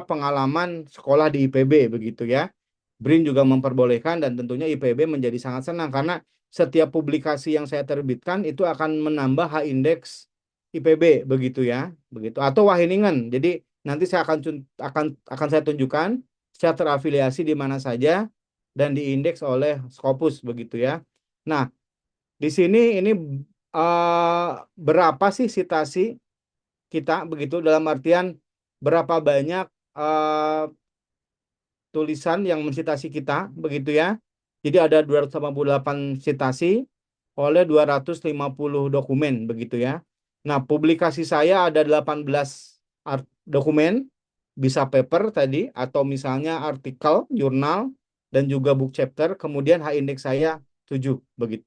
pengalaman sekolah di IPB begitu ya. BRIN juga memperbolehkan dan tentunya IPB menjadi sangat senang karena setiap publikasi yang saya terbitkan itu akan menambah H-index IPB begitu ya, begitu atau Wageningen. Jadi nanti saya akan saya tunjukkan saya terafiliasi di mana saja dan diindeks oleh Scopus begitu ya. Nah, di sini ini berapa sih citasi kita begitu dalam artian berapa banyak tulisan yang mensitasi kita begitu ya. Jadi ada 288 citasi oleh 250 dokumen begitu ya. Nah, publikasi saya ada 18 dokumen, bisa paper tadi atau misalnya artikel, jurnal dan juga book chapter, kemudian H-index saya 7 begitu.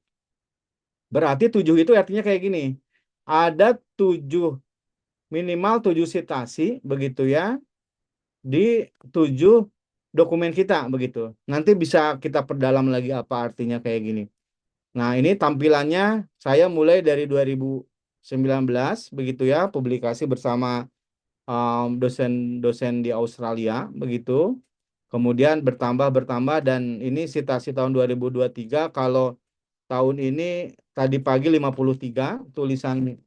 Berarti 7 itu artinya kayak gini. Ada 7 minimal 7 citasi begitu ya di 7 dokumen kita begitu. Nanti bisa kita perdalam lagi apa artinya kayak gini. Nah, ini tampilannya saya mulai dari 2019 begitu ya, publikasi bersama dosen-dosen di Australia begitu. Kemudian bertambah dan ini citasi tahun 2023 kalau tahun ini tadi pagi 53 tulisan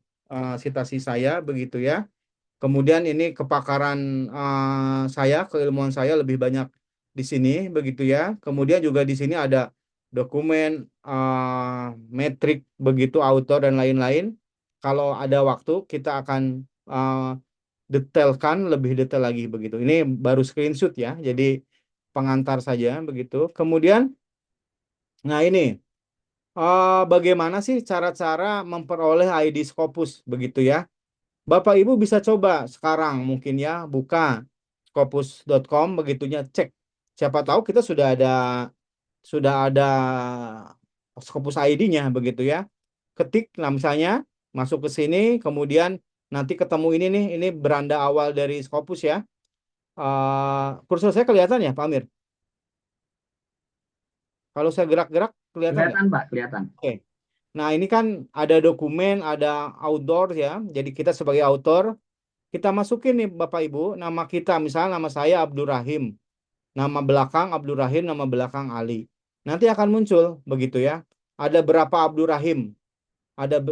citasi saya begitu ya. Kemudian ini kepakaran saya, keilmuan saya lebih banyak di sini begitu ya. Kemudian juga di sini ada dokumen, metrik begitu, autor dan lain-lain. Kalau ada waktu kita akan detailkan lebih detail lagi begitu. Ini baru screenshot ya. Jadi pengantar saja begitu. Kemudian, nah ini bagaimana sih cara-cara memperoleh ID Scopus begitu ya? Bapak Ibu bisa coba sekarang mungkin ya buka scopus.com begitunya cek. Siapa tahu kita sudah ada Scopus ID-nya begitu ya. Ketik nah misalnya masuk ke sini kemudian nanti ketemu ini nih ini beranda awal dari Scopus ya. Kursor saya kelihatan ya Pak Amir? Kalau saya gerak-gerak kelihatan nggak? Kelihatan Pak, kelihatan. Oke. Nah ini kan ada dokumen, ada outdoor ya. Jadi kita sebagai author kita masukin nih Bapak Ibu nama kita misalnya nama saya Abdul Rahim. Nama belakang Abdul Rahim, nama belakang Ali. Nanti akan muncul begitu ya. Ada berapa Abdul Rahim?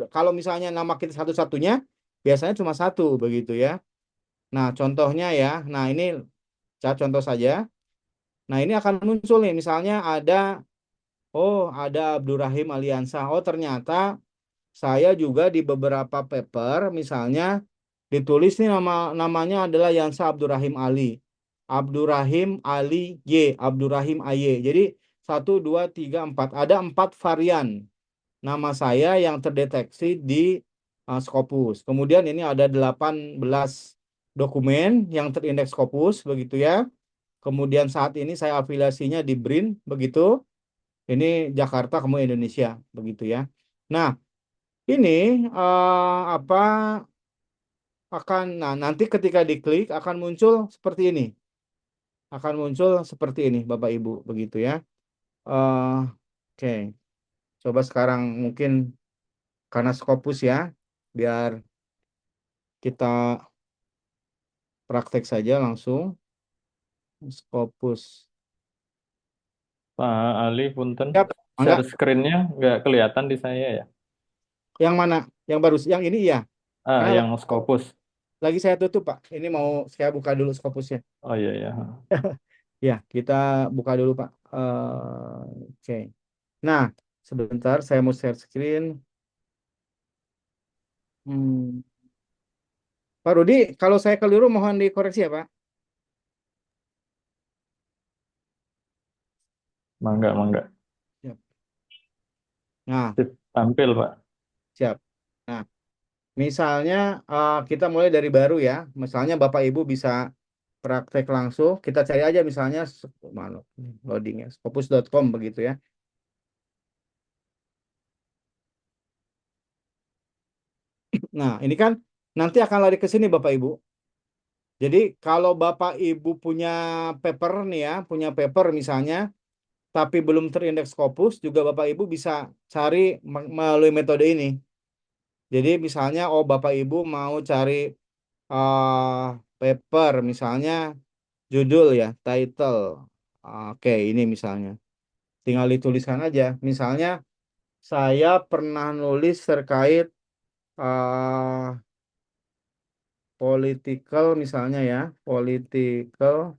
Kalau misalnya nama kita satu-satunya, biasanya cuma satu begitu ya. Nah contohnya ya, nah ini contoh saja. Nah ini akan muncul nih, misalnya ada Abdul Rahim Aliansah. Oh ternyata saya juga di beberapa paper, misalnya ditulis nih namanya adalah Yansa Abdurrahim Ali. Abdurrahim Ali Y, Abdurrahim AY. Jadi 1, 2, 3, 4. Ada 4 varian nama saya yang terdeteksi di Scopus. Kemudian ini ada 18 dokumen yang terindeks Scopus begitu ya. Kemudian saat ini saya afiliasinya di BRIN begitu. Ini Jakarta kemudian Indonesia begitu ya. Nah, ini apa nanti ketika diklik akan muncul seperti ini. Akan muncul seperti ini Bapak Ibu begitu ya. Oke. Coba sekarang mungkin karena Scopus ya, biar kita praktek saja langsung. Scopus. Pak Ali, punten. Siap. Share Enggak, screen-nya nggak kelihatan di saya ya. yang mana? Yang baru, yang ini ya. Karena Yang Scopus. lagi saya tutup Pak. Ini mau saya buka dulu Scopusnya. Oh iya ya. Ya, kita buka dulu Pak. Oke. Nah, sebentar saya mau share screen. Pak Rudi, kalau saya keliru mohon dikoreksi ya Pak. Mangga, mangga. Siap. Nah, Tampil, Pak. siap. Nah, misalnya kita mulai dari baru ya. Misalnya Bapak Ibu bisa praktek langsung. Kita cari aja misalnya mana loadingnya scopus.com begitu ya. Nah, ini kan nanti akan lari ke sini Bapak Ibu. Jadi kalau Bapak Ibu punya paper nih ya, punya paper misalnya, tapi belum terindeks Scopus, juga Bapak Ibu bisa cari melalui metode ini. Jadi misalnya, Bapak Ibu mau cari paper, misalnya judul ya, title. Oke, ini misalnya. Tinggal dituliskan aja. Misalnya, saya pernah nulis terkait political misalnya ya, political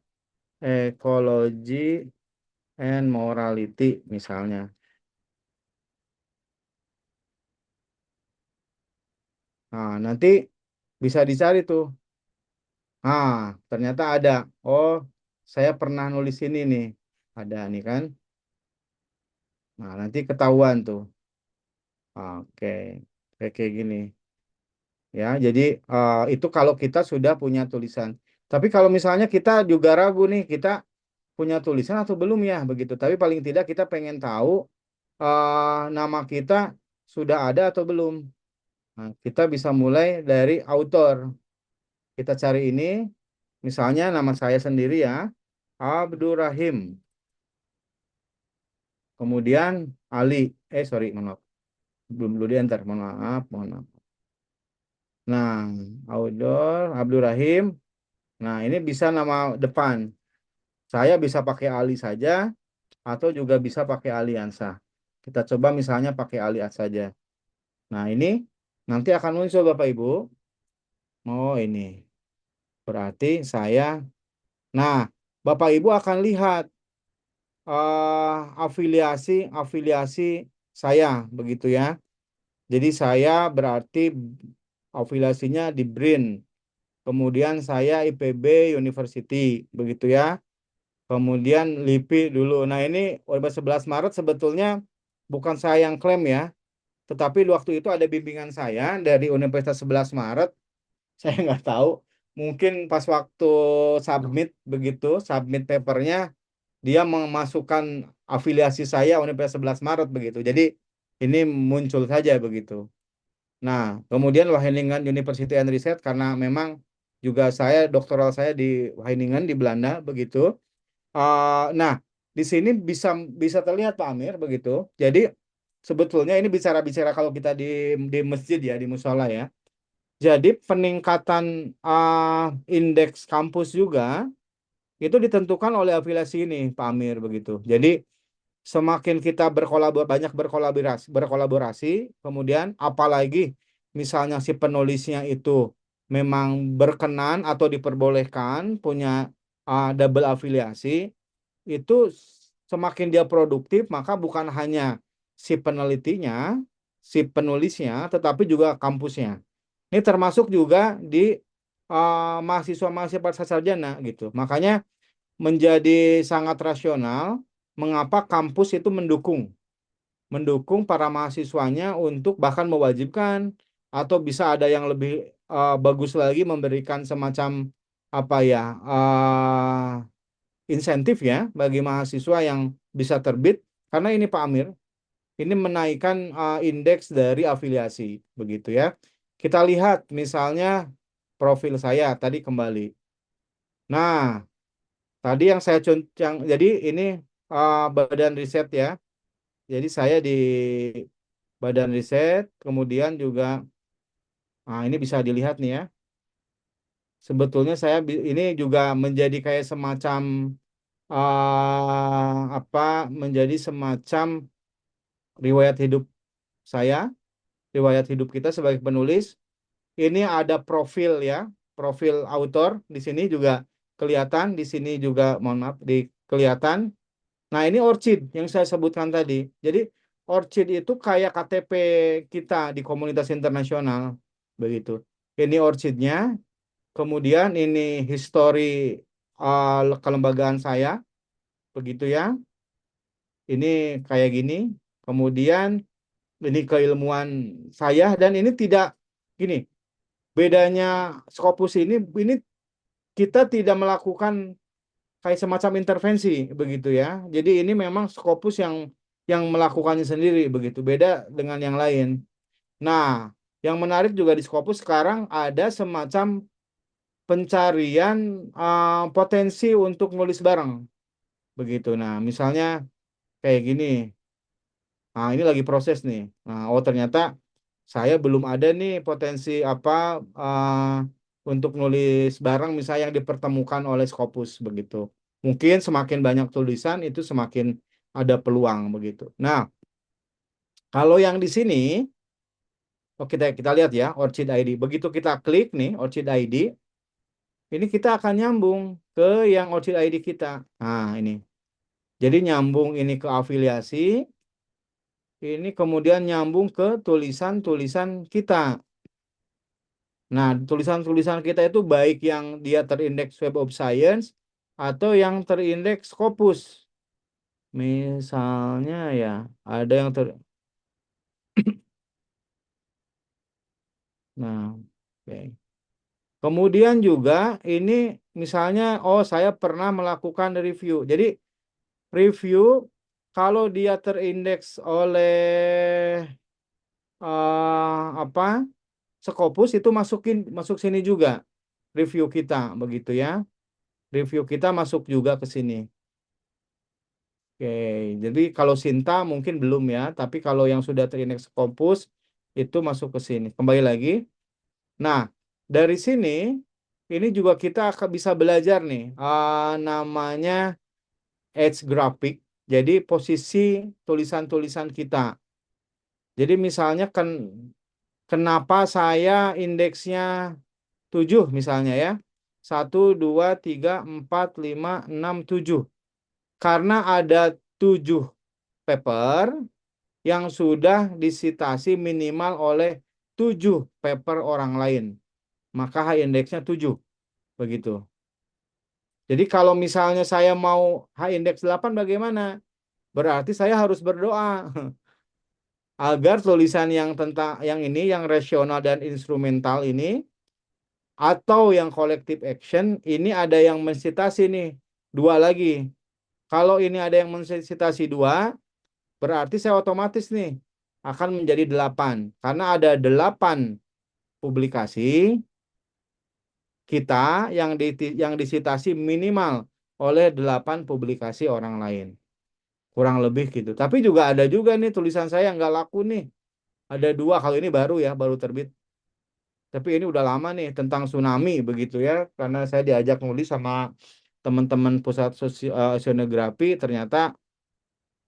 ecology and morality misalnya. Nah, nanti bisa dicari tuh. Nah, ternyata ada. Oh, saya pernah nulis ini nih. Ada nih kan. Nah, nanti ketahuan tuh. Oke. Kayak gini. Ya, jadi itu kalau kita sudah punya tulisan. Tapi kalau misalnya kita juga ragu nih, kita punya tulisan atau belum ya begitu. Tapi paling tidak kita pengen tahu nama kita sudah ada atau belum. Nah, kita bisa mulai dari author. Kita cari ini, misalnya nama saya sendiri ya, Abdurrahim. Kemudian Ali, sorry, mohon maaf. Belum di enter, mohon maaf, mohon maaf. Nah, outdoor, Abdurrahim. Nah, ini bisa nama depan. Saya bisa pakai Ali saja, atau juga bisa pakai Aliansa. Kita coba misalnya pakai Alias saja. Nah, ini nanti akan muncul Bapak Ibu. Oh, ini. Berarti saya. Nah, Bapak Ibu akan lihat afiliasi saya begitu ya. Jadi saya berarti afiliasinya di BRIN. Kemudian saya IPB University begitu ya. Kemudian LIPI dulu. Nah, ini 11 Maret sebetulnya bukan saya yang klaim ya. Tetapi waktu itu ada bimbingan saya dari Universitas 11 Maret Saya nggak tahu. Mungkin pas waktu submit papernya, dia memasukkan afiliasi saya Universitas 11 Maret begitu. Jadi ini muncul saja begitu. Nah, kemudian Wageningen University and Research karena memang juga saya doktoral saya di Wageningen di Belanda begitu. Nah, di sini bisa terlihat Pak Amir begitu. Jadi sebetulnya ini bicara-bicara kalau kita di masjid ya, di musola ya. Jadi peningkatan indeks kampus juga itu ditentukan oleh afiliasi ini Pak Amir begitu. Jadi semakin kita banyak berkolaborasi, kemudian apalagi misalnya si penulisnya itu memang berkenan atau diperbolehkan punya double afiliasi, itu semakin dia produktif, maka bukan hanya si penelitinya, si penulisnya, tetapi juga kampusnya. Ini termasuk juga di mahasiswa-mahasiswa pasca sarjana gitu. Makanya menjadi sangat rasional mengapa kampus itu mendukung para mahasiswanya untuk bahkan mewajibkan atau bisa ada yang lebih bagus lagi memberikan semacam apa ya insentif ya bagi mahasiswa yang bisa terbit karena ini Pak Amir ini menaikkan indeks dari afiliasi begitu ya. Kita lihat misalnya profil saya tadi kembali. Nah, tadi yang saya jadi ini badan riset ya. Jadi saya di badan riset, kemudian juga ini bisa dilihat nih ya. Sebetulnya saya ini juga menjadi kayak semacam menjadi semacam riwayat hidup saya, riwayat hidup kita sebagai penulis. Ini ada profil ya, profil autor di sini juga kelihatan, di sini juga mohon maaf kelihatan. Nah, ini Orchid yang saya sebutkan tadi. Jadi Orchid itu kayak KTP kita di komunitas internasional begitu. Ini Orchidnya, kemudian ini history kelembagaan saya begitu ya. Ini kayak gini. Kemudian ini keilmuan saya dan ini tidak gini. Bedanya Scopus ini kita tidak melakukan kayak semacam intervensi begitu ya. Jadi ini memang Scopus yang melakukannya sendiri begitu, beda dengan yang lain. Nah, yang menarik juga di Scopus sekarang ada semacam pencarian potensi untuk nulis bareng begitu. Nah, misalnya kayak gini. Nah, ini lagi proses nih. Nah, ternyata saya belum ada nih potensi apa untuk nulis bareng misalnya yang dipertemukan oleh Scopus begitu. Mungkin semakin banyak tulisan itu semakin ada peluang begitu. Nah, kalau yang di sini kita lihat ya Orchid ID. Begitu kita klik nih Orchid ID, ini kita akan nyambung ke yang Orchid ID kita. Nah, ini. Jadi nyambung ini ke afiliasi, ini kemudian nyambung ke tulisan-tulisan kita. Nah, tulisan-tulisan kita itu baik yang dia terindeks Web of Science atau yang terindeks Scopus. Misalnya ya, ada yang Nah, oke. Kemudian juga ini misalnya, saya pernah melakukan review. Jadi review kalau dia terindeks oleh Scopus itu masuk sini juga review kita begitu ya. Review kita masuk juga ke sini. Oke, jadi kalau Sinta mungkin belum ya, tapi kalau yang sudah terindeks Scopus itu masuk ke sini. Kembali lagi. Nah, dari sini ini juga kita akan bisa belajar nih namanya edge graphic. Jadi posisi tulisan-tulisan kita. Jadi misalnya kenapa saya indeksnya 7 misalnya ya. 1, 2, 3, 4, 5, 6, 7. Karena ada 7 paper yang sudah disitasi minimal oleh 7 paper orang lain. Maka high indeksnya 7. Begitu. Jadi kalau misalnya saya mau high index 8 bagaimana? Berarti saya harus berdoa agar tulisan yang tentang yang ini yang rasional dan instrumental ini atau yang collective action, ini ada yang mensitasi nih, 2 lagi. Kalau ini ada yang mensitasi 2, berarti saya otomatis nih akan menjadi 8. Karena ada 8 publikasi kita yang disitasi minimal oleh 8 publikasi orang lain. Kurang lebih gitu. Tapi juga ada juga nih tulisan saya yang nggak laku nih. Ada 2, kalau ini baru ya, baru terbit. Tapi ini udah lama nih tentang tsunami begitu ya. Karena saya diajak nulis sama teman-teman pusat oceanografi, ternyata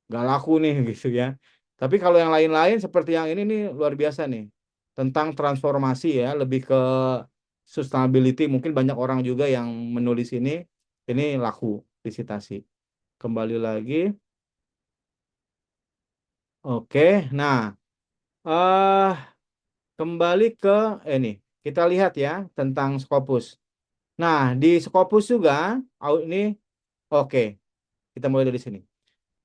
nggak laku nih gitu ya. Tapi kalau yang lain-lain seperti yang ini nih luar biasa nih. Tentang transformasi ya, lebih ke sustainability. Mungkin banyak orang juga yang menulis ini laku disitasi. Kembali lagi. Oke, nah eh kembali ke ini. Kita lihat ya tentang Scopus. Nah, di Scopus juga ini oke. Kita mulai dari sini.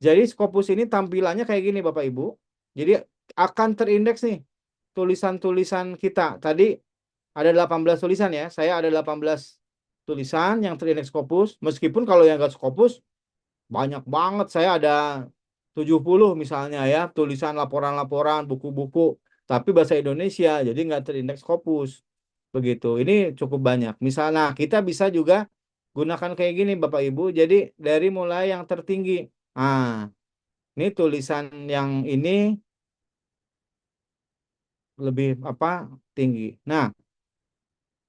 Jadi Scopus ini tampilannya kayak gini Bapak Ibu. Jadi akan terindeks nih tulisan-tulisan kita. Tadi ada 18 tulisan ya. Saya ada 18 tulisan yang terindeks Scopus. Meskipun kalau yang enggak Scopus banyak banget. Saya ada 70 misalnya ya. Tulisan laporan-laporan, buku-buku. Tapi bahasa Indonesia. Jadi nggak terindeks Scopus. Begitu. Ini cukup banyak. Misalnya kita bisa juga gunakan kayak gini Bapak Ibu. Jadi dari mulai yang tertinggi. Nah, ini tulisan yang ini lebih tinggi. Nah,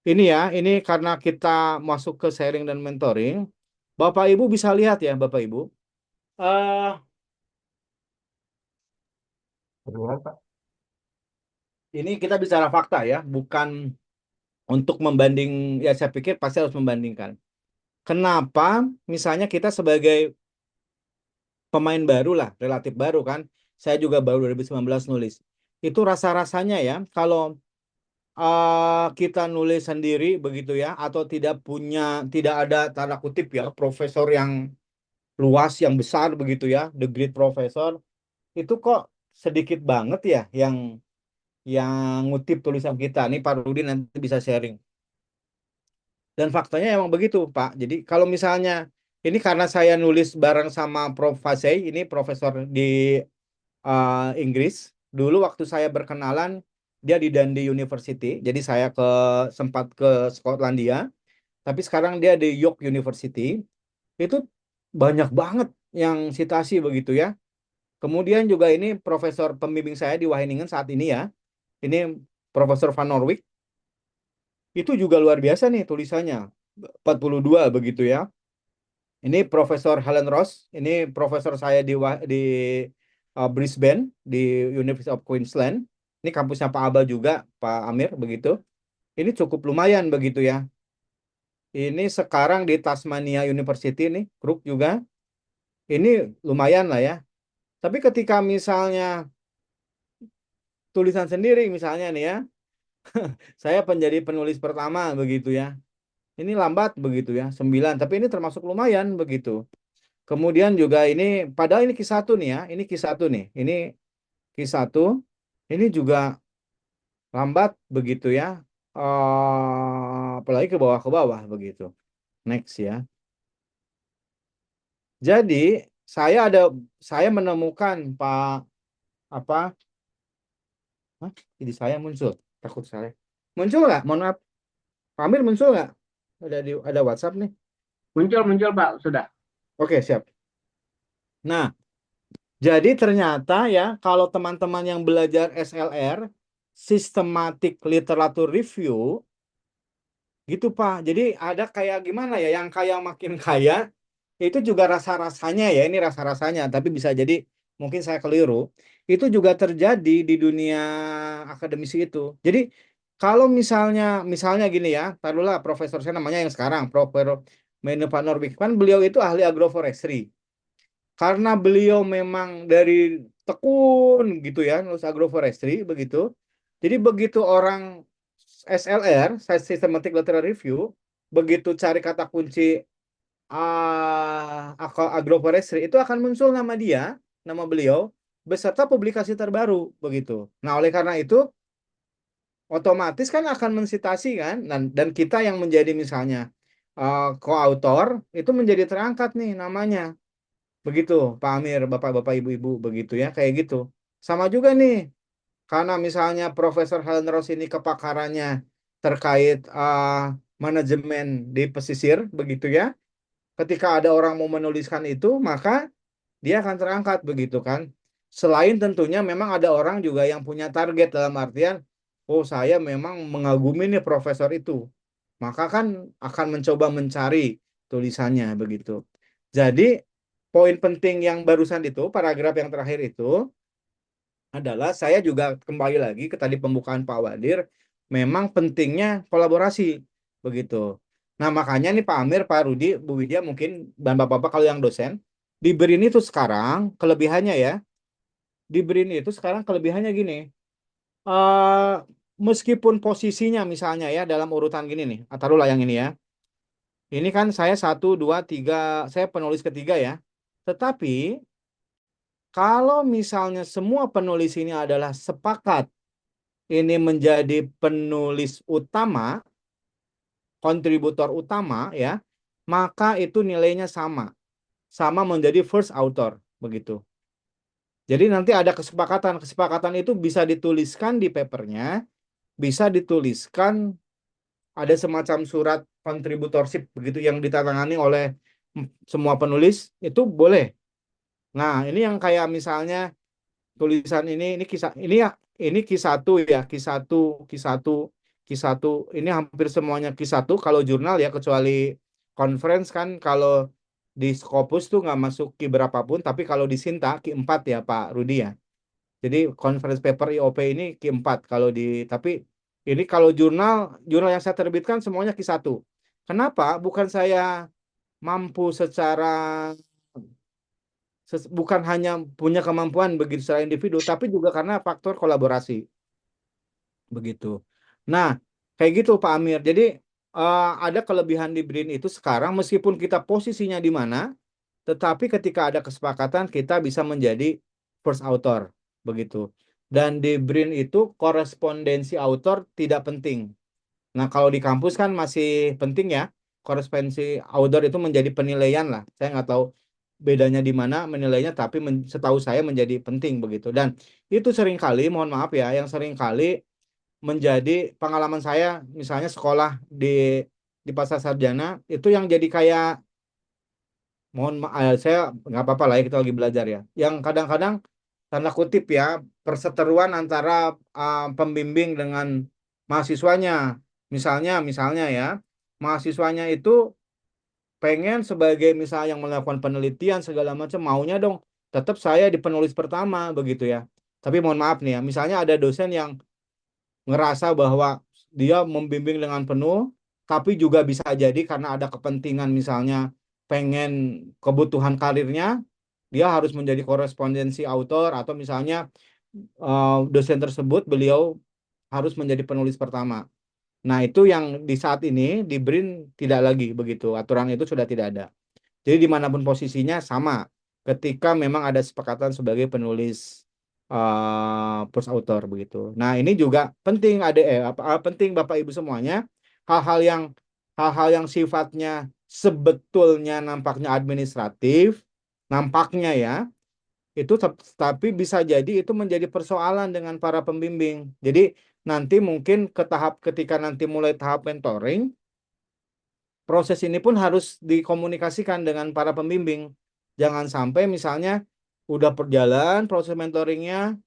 ini ya, ini karena kita masuk ke sharing dan mentoring, Bapak Ibu bisa lihat ya, Bapak Ibu. eh ini kita bicara fakta ya, bukan untuk membanding, ya saya pikir pasti harus membandingkan. Kenapa misalnya kita sebagai pemain baru lah, relatif baru kan, saya juga baru 2019 nulis. Itu rasa-rasanya ya, kalau kita nulis sendiri begitu ya, atau tidak ada tanda kutip ya profesor yang luas yang besar begitu ya, the great professor, itu kok sedikit banget ya yang ngutip tulisan kita. Nih Pak Rudi nanti bisa sharing. Dan faktanya emang begitu Pak. Jadi kalau misalnya ini karena saya nulis bareng sama Prof. Fasey, ini profesor di Inggris. Dulu waktu saya berkenalan dia di Dundee University, jadi saya sempat ke Skotlandia, tapi sekarang dia di York University. Itu banyak banget yang citasi begitu ya. Kemudian juga ini profesor pembimbing saya di Wageningen saat ini ya. Ini Profesor Van Norwijk. Itu juga luar biasa nih tulisannya. 42 begitu ya. Ini Profesor Helen Ross, ini profesor saya di Brisbane di University of Queensland. Ini kampusnya Pak Aba juga, Pak Amir begitu. Ini cukup lumayan begitu ya. Ini sekarang di Tasmania University nih, Crook juga. Ini lumayan lah ya. Tapi ketika misalnya tulisan sendiri misalnya nih ya, saya menjadi penulis pertama begitu ya. Ini lambat begitu ya, 9, tapi ini termasuk lumayan begitu. Kemudian juga ini, padahal ini Q1 nih ya, ini Q1 nih, ini Q1, ini juga lambat begitu ya, apalagi ke bawah begitu. Next ya. Jadi saya menemukan apa? Hah? Jadi saya muncul, takut saya. Muncul nggak? Mohon maaf, Pak Amir muncul nggak? Ada WhatsApp nih. Muncul Pak, sudah. Oke, siap. Nah, jadi ternyata ya kalau teman-teman yang belajar SLR, Systematic Literature Review, gitu Pak. Jadi ada kayak gimana ya, yang kaya makin kaya, itu juga rasa-rasanya ya, ini rasa-rasanya, tapi bisa jadi mungkin saya keliru. Itu juga terjadi di dunia akademisi itu. Jadi kalau misalnya gini ya, taruhlah profesor saya namanya yang sekarang, Profesor Mene Van Norwijk, kan beliau itu ahli agroforestry. Karena beliau memang dari tekun gitu ya, nulis agroforestry begitu. Jadi begitu orang SLR, Systematic Literature Review, begitu cari kata kunci agroforestry, itu akan muncul nama dia, nama beliau, beserta publikasi terbaru begitu. Nah, oleh karena itu otomatis kan akan mensitasi kan, dan kita yang menjadi misalnya koautor itu menjadi terangkat nih namanya. Begitu, Pak Amir, Bapak-bapak, Ibu-ibu, begitu ya, kayak gitu. Sama juga nih, karena misalnya Profesor Helen Ross ini kepakarannya terkait manajemen di pesisir, begitu ya. Ketika ada orang mau menuliskan itu, maka dia akan terangkat, begitu kan. Selain tentunya memang ada orang juga yang punya target dalam artian, oh saya memang mengagumi nih profesor itu. Maka kan akan mencoba mencari tulisannya, begitu. Jadi poin penting yang barusan itu, paragraf yang terakhir itu adalah saya juga kembali lagi ke tadi pembukaan Pak Wadir, memang pentingnya kolaborasi, begitu. Nah makanya nih Pak Amir, Pak Rudi, Bu Widya mungkin, dan Bapak-Bapak kalau yang dosen, di BRIN itu sekarang kelebihannya ya, di BRIN itu sekarang kelebihannya gini, eh meskipun posisinya misalnya ya dalam urutan gini nih, taruhlah yang ini ya, ini kan saya 1, 2, 3, saya penulis ketiga ya, tetapi kalau misalnya semua penulis ini adalah sepakat ini menjadi penulis utama, kontributor utama ya, maka itu nilainya sama, sama menjadi first author, begitu. Jadi nanti ada kesepakatan, kesepakatan itu bisa dituliskan di papernya, bisa dituliskan ada semacam surat kontributorship begitu yang ditandatangani oleh semua penulis, itu boleh. Nah, ini yang kayak misalnya tulisan ini kisah ini ya, ini Q1 ya, Q1 ini hampir semuanya Q1 kalau jurnal ya, kecuali conference kan, kalau di Scopus tuh nggak masuk Q berapapun, tapi kalau di Sinta Q4 ya Pak Rudi ya. Jadi conference paper IOP ini Q4 kalau di, tapi ini kalau jurnal jurnal yang saya terbitkan semuanya Q1. Kenapa? Bukan saya mampu secara bukan hanya punya kemampuan begitu secara individu, tapi juga karena faktor kolaborasi, begitu. Nah, kayak gitu Pak Amir. Jadi ada kelebihan di BRIN itu sekarang, meskipun kita posisinya di mana, tetapi ketika ada kesepakatan kita bisa menjadi first author, begitu. Dan di BRIN itu korespondensi author tidak penting. Nah, kalau di kampus kan masih penting ya, korespondensi author itu menjadi penilaian lah. Saya nggak tahu bedanya di mana menilainya, tapi setahu saya menjadi penting begitu. Dan itu seringkali, mohon maaf ya, yang seringkali menjadi pengalaman saya, misalnya sekolah di Pasar Sarjana, itu yang jadi kayak, mohon maaf, saya nggak apa-apa lah ya, kita lagi belajar ya. Yang kadang-kadang, tanda kutip ya, perseteruan antara pembimbing dengan mahasiswanya. Misalnya ya, mahasiswanya itu pengen sebagai misalnya yang melakukan penelitian segala macam, maunya dong tetap saya di penulis pertama begitu ya. Tapi mohon maaf nih ya, misalnya ada dosen yang ngerasa bahwa dia membimbing dengan penuh, tapi juga bisa jadi karena ada kepentingan misalnya pengen kebutuhan karirnya, dia harus menjadi korespondensi autor, atau misalnya dosen tersebut beliau harus menjadi penulis pertama. Nah, itu yang di saat ini di BRIN tidak lagi begitu. Aturan itu sudah tidak ada. Jadi dimanapun posisinya sama. Ketika memang ada sepakatan sebagai penulis first author begitu. Nah, ini juga penting ada penting Bapak Ibu semuanya, hal-hal yang hal-hal yang sifatnya sebetulnya nampaknya administratif, nampaknya ya, itu tapi bisa jadi itu menjadi persoalan dengan para pembimbing. Jadi nanti mungkin ketika nanti mulai tahap mentoring, proses ini pun harus dikomunikasikan dengan para pembimbing. Jangan sampai misalnya udah berjalan proses mentoringnya,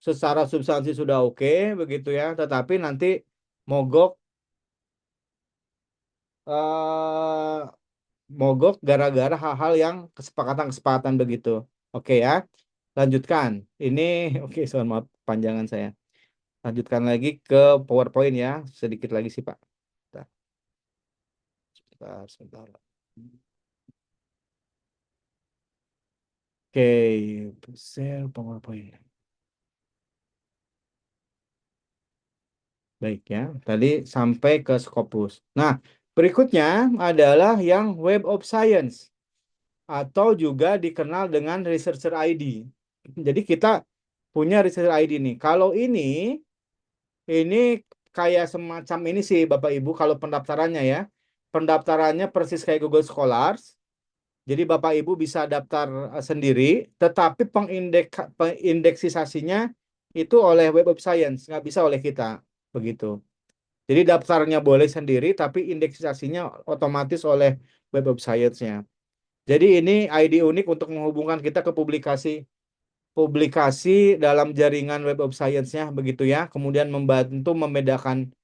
secara substansi sudah oke, begitu ya, tetapi nanti mogok eh, mogok gara-gara hal-hal yang kesepakatan-kesepakatan begitu. Oke ya, lanjutkan. Ini oke, soal maaf panjangan saya. Lanjutkan lagi ke PowerPoint ya, sedikit lagi sih Pak. Bentar, sebentar. Oke, share PowerPoint. Baik ya, tadi sampai ke Scopus. Nah, berikutnya adalah yang Web of Science, atau juga dikenal dengan Researcher ID. Jadi kita punya Researcher ID nih. Kalau ini Ini kayak semacam ini sih Bapak Ibu kalau pendaftarannya ya. Pendaftarannya persis kayak Google Scholars. Jadi Bapak Ibu bisa daftar sendiri, tetapi pengindeksisasinya itu oleh Web of Science, nggak bisa oleh kita. Begitu. Jadi daftarnya boleh sendiri, tapi indeksasinya otomatis oleh Web of Science-nya. Jadi ini ID unik untuk menghubungkan kita ke publikasi dalam jaringan Web of Science-nya begitu ya. Kemudian membantu membedakan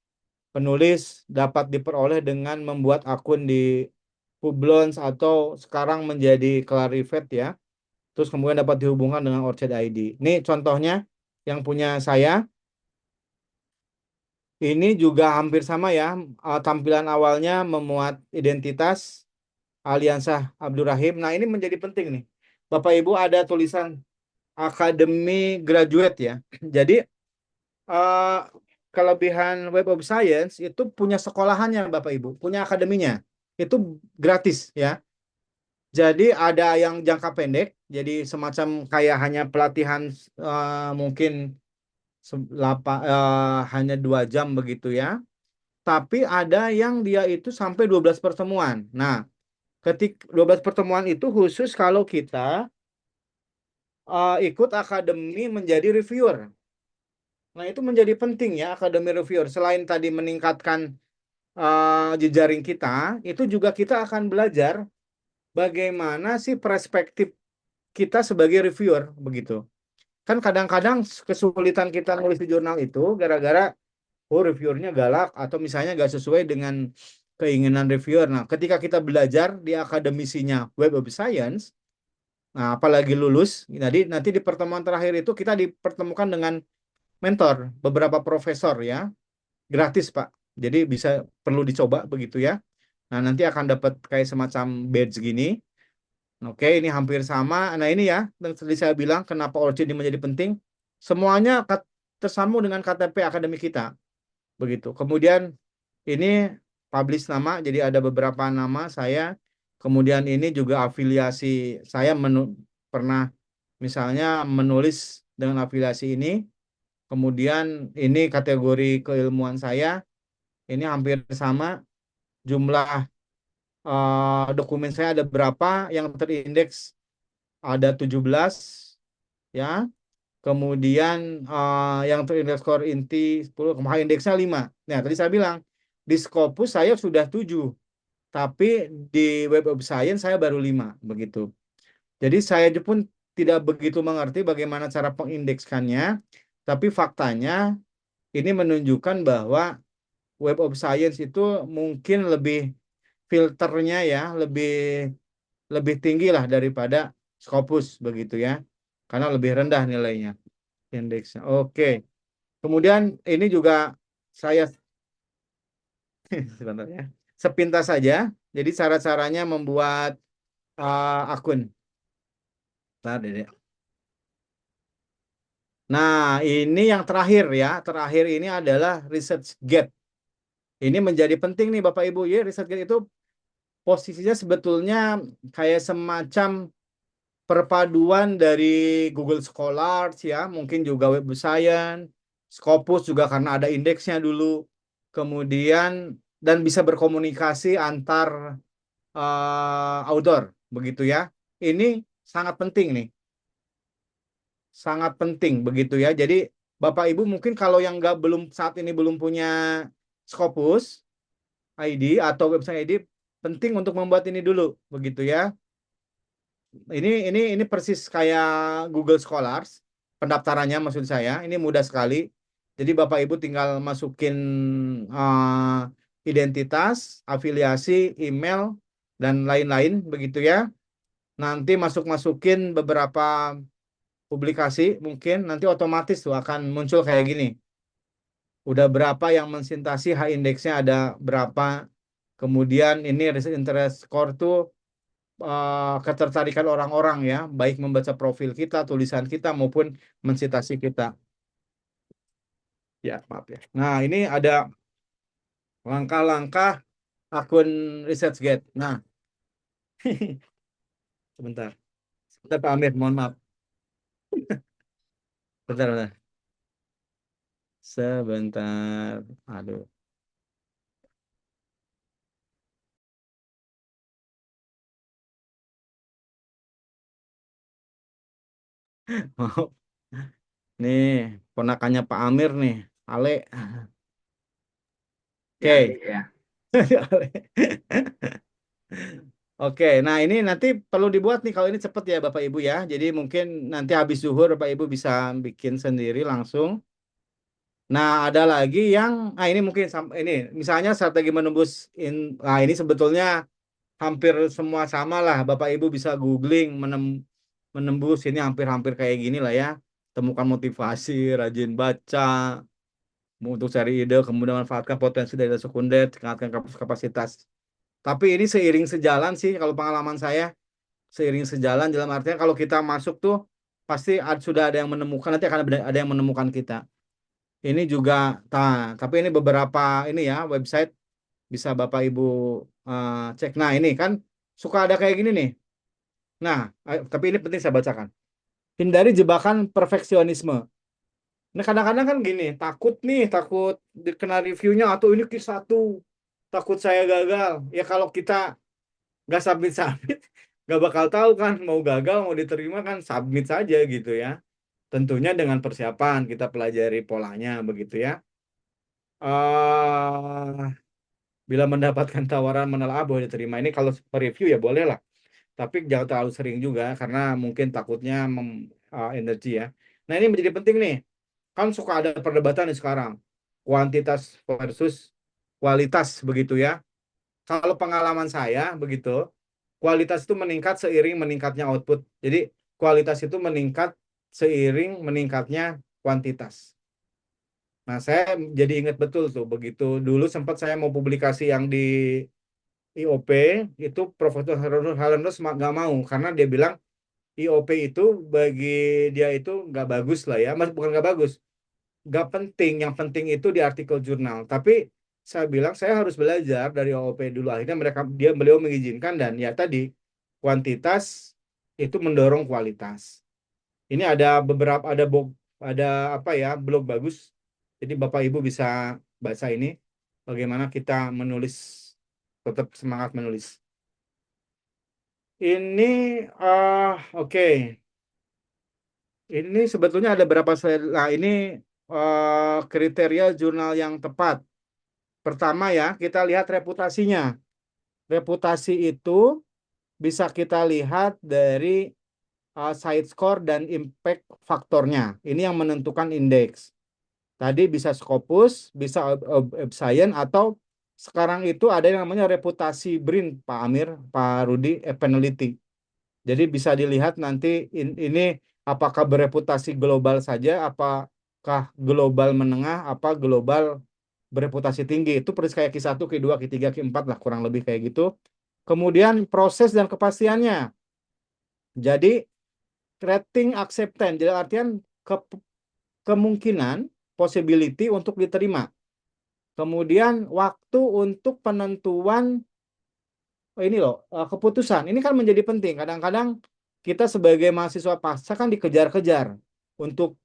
penulis dapat diperoleh dengan membuat akun di Publons atau sekarang menjadi Clarivate ya. Terus kemudian dapat dihubungkan dengan ORCID ID. Ini contohnya yang punya saya. Ini juga hampir sama ya. Tampilan awalnya memuat identitas Aliansah Abdurrahim. Nah, ini menjadi penting nih. Bapak Ibu ada tulisan Akademi Graduate ya. Jadi eh, kelebihan Web of Science itu punya sekolahannya Bapak Ibu, punya akademinya. Itu gratis ya. Jadi ada yang jangka pendek, jadi semacam kayak hanya pelatihan mungkin hanya 2 jam begitu ya. Tapi ada yang dia itu sampai 12 pertemuan. Nah, ketik 12 pertemuan itu khusus kalau kita ikut akademi menjadi reviewer. Nah, itu menjadi penting ya akademi reviewer. Selain tadi meningkatkan jejaring kita, itu juga kita akan belajar bagaimana sih perspektif kita sebagai reviewer begitu. Kan kadang-kadang kesulitan kita nulis di jurnal itu gara-gara reviewernya galak atau misalnya nggak sesuai dengan keinginan reviewer. Nah, ketika kita belajar di akademisinya Web of Science, nah apalagi lulus, nanti di pertemuan terakhir itu kita dipertemukan dengan mentor, beberapa profesor ya, gratis Pak. Jadi perlu dicoba begitu ya. Nah, nanti akan dapat kayak semacam badge gini. Oke, ini hampir sama. Nah, ini ya, yang tadi saya bilang kenapa ORCID ini menjadi penting. Semuanya tersambung dengan KTP akademik kita. Begitu. Kemudian ini publish nama, jadi ada beberapa nama saya. Kemudian ini juga afiliasi saya pernah misalnya menulis dengan afiliasi ini. Kemudian ini kategori keilmuan saya. Ini hampir sama. Jumlah dokumen saya ada berapa yang terindeks ada 17 ya. Kemudian yang terindeks skor inti 10, kemarin indeksnya 5. Nah, tadi saya bilang di Scopus saya sudah 7, tapi di Web of Science saya baru 5 begitu. Jadi saya pun tidak begitu mengerti bagaimana cara pengindekskannya, tapi faktanya ini menunjukkan bahwa Web of Science itu mungkin lebih filternya ya, lebih tinggi lah daripada Scopus begitu ya. Karena lebih rendah nilainya indeksnya. Oke. Kemudian ini juga saya sebentar ya. Sepintas saja. Jadi cara-caranya membuat akun. Bentar, Dede. Nah, ini yang terakhir ya. Terakhir ini adalah ResearchGate. Ini menjadi penting nih Bapak Ibu ya. ResearchGate itu posisinya sebetulnya kayak semacam perpaduan dari Google Scholars ya, mungkin juga Web of Science, Scopus juga karena ada indeksnya dulu. Kemudian dan bisa berkomunikasi antar author begitu ya. Ini sangat penting nih. Sangat penting begitu ya. Jadi Bapak Ibu mungkin kalau yang saat ini belum punya Scopus ID atau website ID, penting untuk membuat ini dulu begitu ya. Ini persis kayak Google Scholars, pendaftarannya maksud saya. Ini mudah sekali. Jadi Bapak Ibu tinggal masukin identitas, afiliasi, email, dan lain-lain begitu ya. Nanti masukin beberapa publikasi, mungkin nanti otomatis tuh akan muncul kayak gini. Udah berapa yang mensintasi H indeksnya ada berapa. Kemudian ini research interest score tuh ketertarikan orang-orang ya, baik membaca profil kita, tulisan kita maupun mensitasi kita. Ya, maaf ya. Nah, ini ada langkah-langkah akun ResearchGate. Nah, sebentar. Sebentar Pak Amir, mohon maaf. Bentar, bentar. Sebentar. Aduh. Maaf. Nih, ponakannya Pak Amir nih. Ale. Ya, Oke. ya. Ale. Oke, nah ini nanti perlu dibuat nih kalau ini cepet ya Bapak Ibu ya. Jadi mungkin nanti habis zuhur Bapak Ibu bisa bikin sendiri langsung. Nah, ada lagi yang, ini mungkin ini misalnya strategi menembus nah ini sebetulnya hampir semua sama lah. Bapak Ibu bisa googling menembus ini hampir-hampir kayak gini lah ya. Temukan motivasi, rajin baca, untuk cari ide, kemudian manfaatkan potensi dari data sekunder, tingkatkan kapasitas. Tapi ini seiring sejalan sih kalau pengalaman saya, seiring sejalan dalam artian kalau kita masuk tuh pasti sudah ada yang menemukan, nanti akan ada yang menemukan kita. Ini juga, tapi ini beberapa ini ya website bisa Bapak Ibu cek. Nah ini kan suka ada kayak gini nih. Nah, tapi ini penting saya bacakan. Hindari jebakan perfeksionisme. Nah kadang-kadang kan gini, takut dikena reviewnya atau ini Q1, takut saya gagal. Ya kalau kita nggak submit, nggak bakal tahu kan mau gagal mau diterima kan submit saja gitu ya. Tentunya dengan persiapan kita pelajari polanya begitu ya. eh Bila mendapatkan tawaran menelaah boleh diterima. Ini kalau review ya boleh lah. Tapi jangan terlalu sering juga karena mungkin takutnya energi ya. Nah ini menjadi penting nih. Kan suka ada perdebatan nih sekarang. Kuantitas versus kualitas begitu ya. Kalau pengalaman saya begitu, kualitas itu meningkat seiring meningkatnya output. Jadi kualitas itu meningkat seiring meningkatnya kuantitas. Nah, saya jadi ingat betul tuh begitu dulu sempat saya mau publikasi yang di IOP itu Profesor Halenus nggak mau karena dia bilang IOP itu bagi dia itu nggak bagus lah ya, mas bukan nggak bagus, nggak penting. Yang penting itu di artikel jurnal. Tapi saya bilang saya harus belajar dari OOP dulu. Akhirnya beliau mengizinkan dan ya tadi kuantitas itu mendorong kualitas. Ini ada beberapa ada apa ya blog bagus. Jadi Bapak Ibu bisa baca ini bagaimana kita menulis tetap semangat menulis. Ini oke. Ini sebetulnya ada berapa slide. Nah, ini kriteria jurnal yang tepat. Pertama ya, kita lihat reputasinya. Reputasi itu bisa kita lihat dari side score dan impact faktornya. Ini yang menentukan indeks. Tadi bisa Scopus, bisa Science, atau sekarang itu ada yang namanya reputasi BRIN, Pak Amir, Pak Rudi, Peneliti. Jadi bisa dilihat nanti ini apakah bereputasi global saja, apakah global menengah, apa global bereputasi tinggi. Itu persis kayak Q1, Q2, Q3, Q4 lah kurang lebih kayak gitu. Kemudian proses dan kepastiannya. Jadi rating acceptance, jadi artian kemungkinan possibility untuk diterima. Kemudian waktu untuk penentuan ini loh keputusan. Ini kan menjadi penting. Kadang-kadang kita sebagai mahasiswa pasca kan dikejar-kejar untuk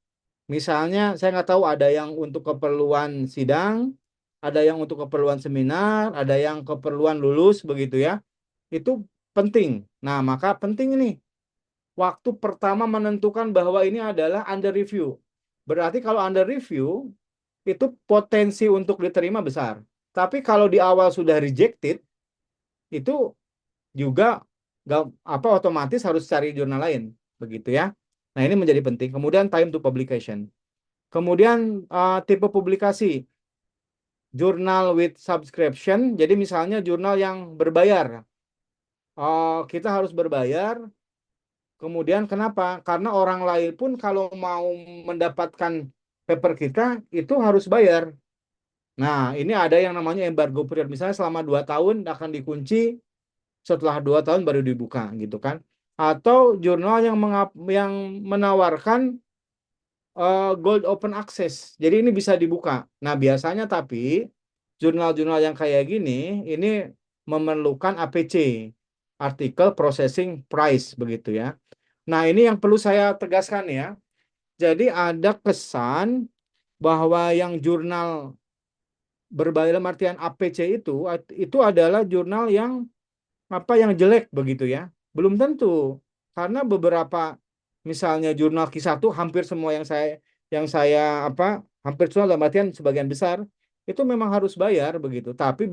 misalnya saya nggak tahu ada yang untuk keperluan sidang, ada yang untuk keperluan seminar, ada yang keperluan lulus begitu ya. Itu penting. Nah, maka penting ini waktu pertama menentukan bahwa ini adalah under review. Berarti kalau under review itu potensi untuk diterima besar. Tapi kalau di awal sudah rejected itu juga nggak apa otomatis harus cari jurnal lain begitu ya. Nah, ini menjadi penting. Kemudian time to publication. Kemudian tipe publikasi. Jurnal with subscription. Jadi misalnya jurnal yang berbayar. Kita harus berbayar. Kemudian kenapa? Karena orang lain pun kalau mau mendapatkan paper kita itu harus bayar. Nah, ini ada yang namanya embargo period. Misalnya selama 2 tahun akan dikunci, setelah 2 tahun baru dibuka gitu kan. Atau jurnal yang menawarkan gold open access. Jadi ini bisa dibuka. Nah, biasanya tapi jurnal-jurnal yang kayak gini ini memerlukan APC, Article Processing Price begitu ya. Nah, ini yang perlu saya tegaskan ya. Jadi ada kesan bahwa yang jurnal berbayar dalam artian APC itu adalah jurnal yang yang jelek begitu ya. Belum tentu. Karena beberapa misalnya jurnal Q1 hampir semua yang saya hampir semua dalam artian sebagian besar itu memang harus bayar begitu. Tapi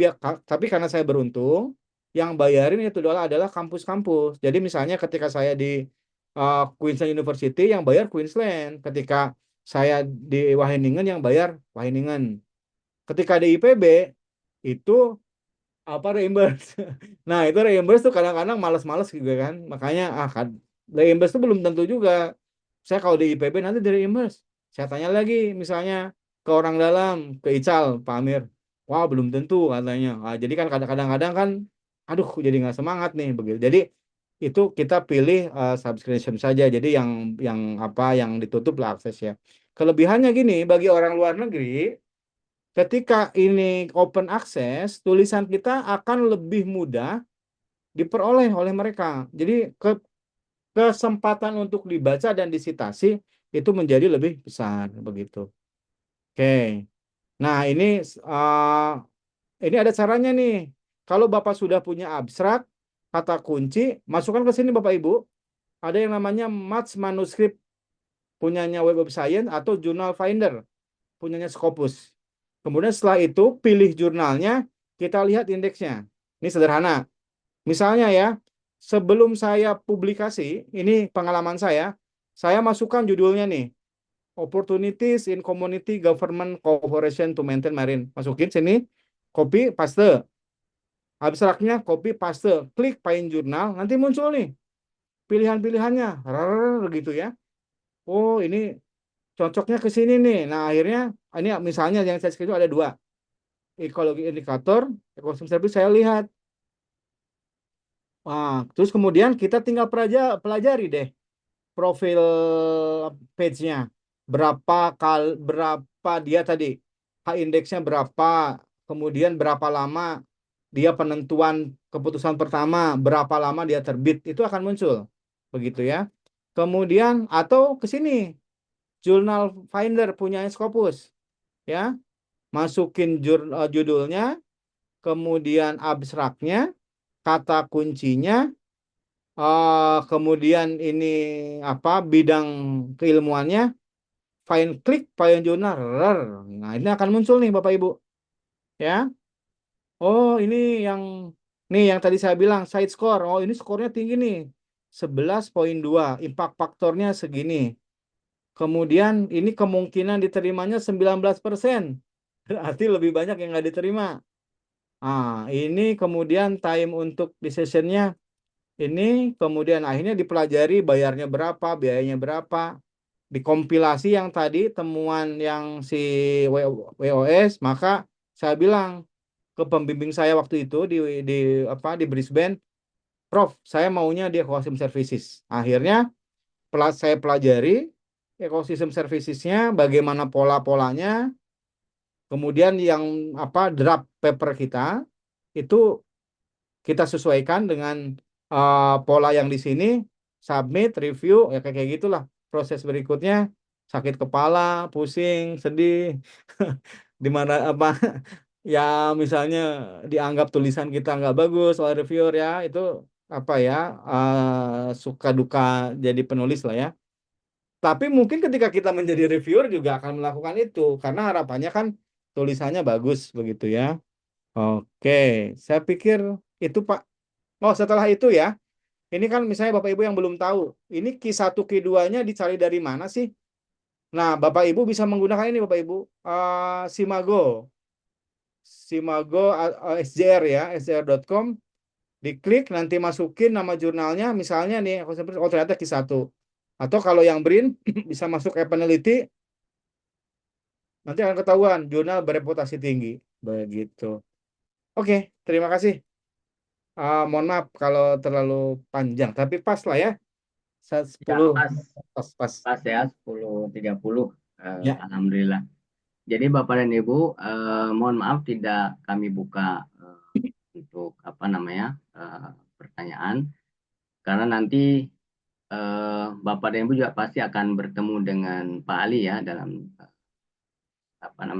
karena saya beruntung yang bayarin itu adalah kampus-kampus. Jadi misalnya ketika saya di Queensland University yang bayar Queensland, ketika saya di Wageningen yang bayar Wageningen. Ketika di IPB itu reimburse. Nah, itu reimburse tuh kadang-kadang malas-malas juga kan. Makanya kan reimburse tuh belum tentu juga. Saya kalau di IPB nanti di reimburse. Saya tanya lagi misalnya ke orang dalam, ke Ical, Pak Amir. Wah, belum tentu katanya. Jadi kan kadang-kadang kan aduh jadi nggak semangat nih begitu. Jadi itu kita pilih subscription saja. Jadi yang ditutup lah akses ya. Kelebihannya gini, bagi orang luar negeri ketika ini open access, tulisan kita akan lebih mudah diperoleh oleh mereka. Jadi kesempatan untuk dibaca dan disitasi itu menjadi lebih besar begitu. Oke. Nah, ini ada caranya nih. Kalau Bapak sudah punya abstrak, kata kunci, masukkan ke sini Bapak Ibu. Ada yang namanya Match Manuscript punyanya Web of Science atau Journal Finder punyanya Scopus. Kemudian setelah itu pilih jurnalnya, kita lihat indeksnya. Ini sederhana. Misalnya ya, sebelum saya publikasi, ini pengalaman saya masukkan judulnya nih, Opportunities in Community Government Cooperation to Maintain Marine. Masukin sini, copy, paste. Abstraknya copy, paste. Klik Find Jurnal, nanti muncul nih pilihan-pilihannya. Gitu ya. Oh, ini cocoknya ke sini nih. Nah, akhirnya ini misalnya yang saya screenshot ada 2. Ekologi indikator, ekosistem service saya lihat. Terus kemudian kita tinggal pelajari deh profil page-nya. Berapa dia tadi, H indeksnya berapa, kemudian berapa lama dia penentuan keputusan pertama, berapa lama dia terbit, itu akan muncul. Begitu ya. Kemudian atau ke sini, Journal Finder punya Scopus. Ya, masukin judulnya, kemudian abstraknya, kata kuncinya, kemudian ini bidang keilmuannya, klik Payung Jurnal. Nah, ini akan muncul nih Bapak Ibu. Ya. Oh, ini yang tadi saya bilang side score. Oh, ini skornya tinggi nih. 11,2. Impact faktornya segini. Kemudian ini kemungkinan diterimanya 19%. Berarti lebih banyak yang nggak diterima. Ini kemudian time untuk decision-nya ini, kemudian akhirnya dipelajari bayarnya berapa, biayanya berapa, dikompilasi yang tadi temuan yang si WOS, maka saya bilang ke pembimbing saya waktu itu di Brisbane, Prof, saya maunya di ecosystem services. Akhirnya saya pelajari ecosystem servicesnya, bagaimana pola-polanya, kemudian yang draft paper kita itu kita sesuaikan dengan pola yang di sini, submit, review, ya kayak gitulah proses berikutnya. Sakit kepala, pusing, sedih, di mana ya misalnya dianggap tulisan kita nggak bagus oleh reviewer ya, itu suka duka jadi penulis lah ya. Tapi mungkin ketika kita menjadi reviewer juga akan melakukan itu karena harapannya kan tulisannya bagus begitu ya. Oke, saya pikir itu Pak. Oh, setelah itu ya, ini kan misalnya Bapak Ibu yang belum tahu, ini Q1 Q2-nya dicari dari mana sih? Nah, Bapak Ibu bisa menggunakan ini Bapak Ibu, Simago SJR ya, sjr.com, diklik nanti masukin nama jurnalnya, misalnya nih, oh ternyata Q1. Atau kalau yang BRIN bisa masuk ke peneliti, nanti akan ketahuan jurnal bereputasi tinggi, begitu. Oke, terima kasih. Mohon maaf kalau terlalu panjang, tapi pas lah ya. Ya, 10 pas pas. ya 10.30. Ya. Alhamdulillah. Jadi Bapak dan Ibu, mohon maaf tidak kami buka untuk pertanyaan, karena nanti Bapak dan Ibu juga pasti akan bertemu dengan Pak Ali ya dalam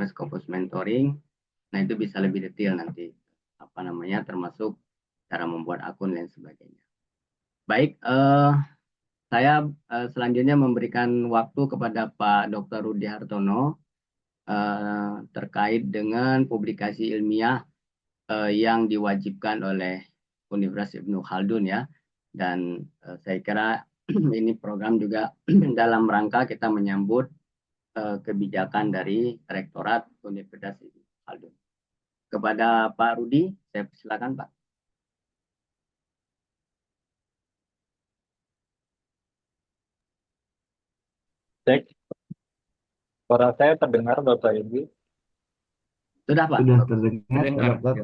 Scopus mentoring. Nah, itu bisa lebih detail nanti termasuk cara membuat akun dan sebagainya. Baik, saya selanjutnya memberikan waktu kepada Pak Dr. Rudi Hartono terkait dengan publikasi ilmiah yang diwajibkan oleh Universitas Ibnu Khaldun ya. Dan saya kira ini program juga dalam rangka kita menyambut kebijakan dari Rektorat Universitas Ibnu Khaldun. Kepada Pak Rudi, saya persilakan Pak. Cek, suara saya terdengar Bapak Ibu. Sudah Pak. Sudah terdengar, Terdengar. Pak.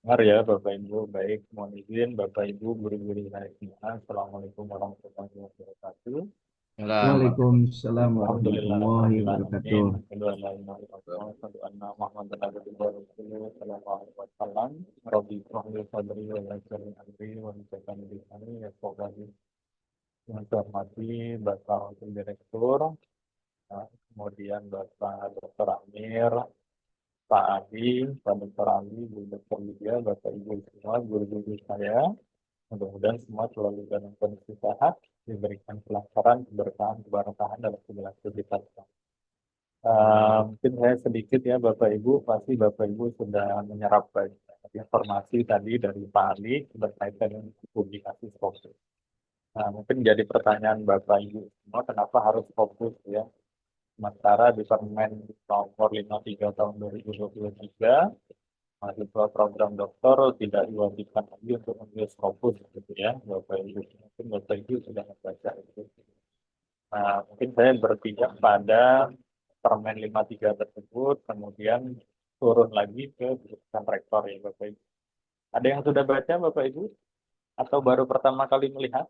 Dengar ya Bapak Ibu. Baik, mohon izin Bapak Ibu, guru-guru saya semua. Assalamualaikum warahmatullahi wabarakatuh. Waalaikumsalam Alhamdulillah. warahmatullahi wabarakatuh. Asyhadu an la ilaha illallah, asyhadu anna Muhammadan abduhu wa rasuluhu sallallahu alaihi wasallam. Rabbi shrah li sadri wa yassir li amri wa hlul lisani yafqahu qawli. Yang saya hormati Bapak Wakil Direktur, kemudian Bapak Dr. Amir, Pak Adi, Pak Dr. Ali, Bu Dr. Lydia, Bapak Ibu semua, guru-guru saya. Mudah-mudahan semua selalu dalam kondisi sehat, diberikan kelancaran, keberkahan, keberkahan dalam segala aktivitas. Mungkin saya sedikit ya Bapak Ibu, pasti Bapak Ibu sudah menyerap banyak informasi tadi dari Pak Ali berkaitan dengan publikasi Scopus. Mungkin jadi pertanyaan Bapak Ibu semua, kenapa harus fokus ya? Sementara di Permen nomor 53 tahun 2023, mahasiswa program doktor tidak diwajibkan lagi untuk menulis Scopus gitu ya, Bapak Ibu. Mungkin Bapak Ibu sudah membaca itu. Mungkin saya berpijak pada Permen 53 tersebut, kemudian turun lagi ke keputusan rektor ya Bapak Ibu. Ada yang sudah baca Bapak Ibu? Atau baru pertama kali melihat?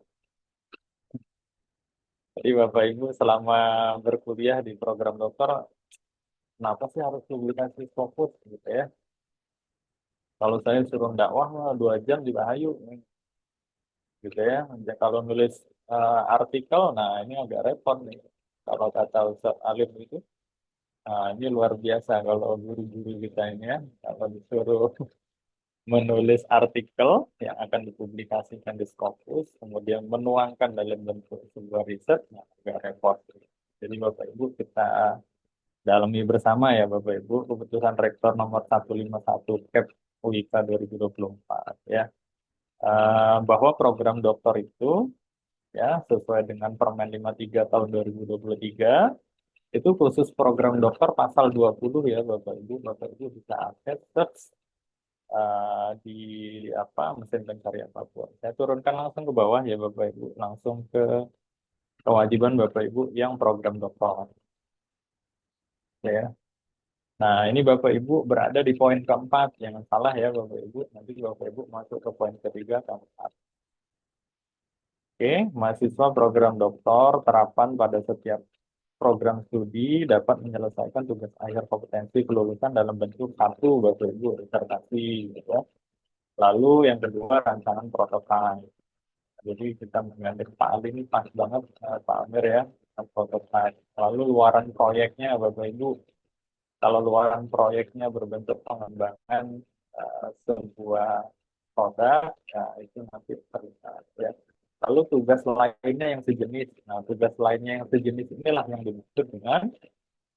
Jadi Bapak Ibu selama berkuliah di program dokter, kenapa sih harus publikasi Scopus gitu ya? Kalau saya suruh dakwah 2 jam juga hayu, gitu ya. Kalau nulis artikel, nah ini agak repot nih. Kalau kata Ustaz Alim itu, ini luar biasa kalau guru-guru kita ini ya, kalau disuruh menulis artikel yang akan dipublikasikan di Scopus, kemudian menuangkan dalam bentuk sebuah riset, nah agak repot. Jadi Bapak Ibu kita dalami bersama ya Bapak Ibu keputusan Rektor nomor 151 KEP UIK 2024 ya. Bahwa program doktor itu ya sesuai dengan Permen 53 tahun 2023 itu khusus program dokter pasal 20 ya Bapak Ibu bisa akses search di mesin pencarian Papua. Saya turunkan langsung ke bawah ya Bapak Ibu, langsung ke kewajiban Bapak Ibu yang program dokter. Ya. Nah, ini Bapak Ibu berada di poin keempat, jangan salah ya Bapak Ibu. Nanti Bapak Ibu masuk ke poin ketiga, keempat. Oke, mahasiswa program doktor terapan pada setiap program studi dapat menyelesaikan tugas akhir kompetensi kelulusan dalam bentuk satu Bapak Ibu disertasi, gitu ya. Lalu yang kedua rancangan protokol. Jadi kita menggandeng Pak Ali ini pas banget Pak Amir ya, protokol. Lalu luaran proyeknya Bapak Ibu. Kalau luaran proyeknya berbentuk pengembangan sebuah produk, ya itu nanti terlihat ya. Lalu tugas lainnya yang sejenis. Nah, tugas lainnya yang sejenis inilah yang dimaksud dengan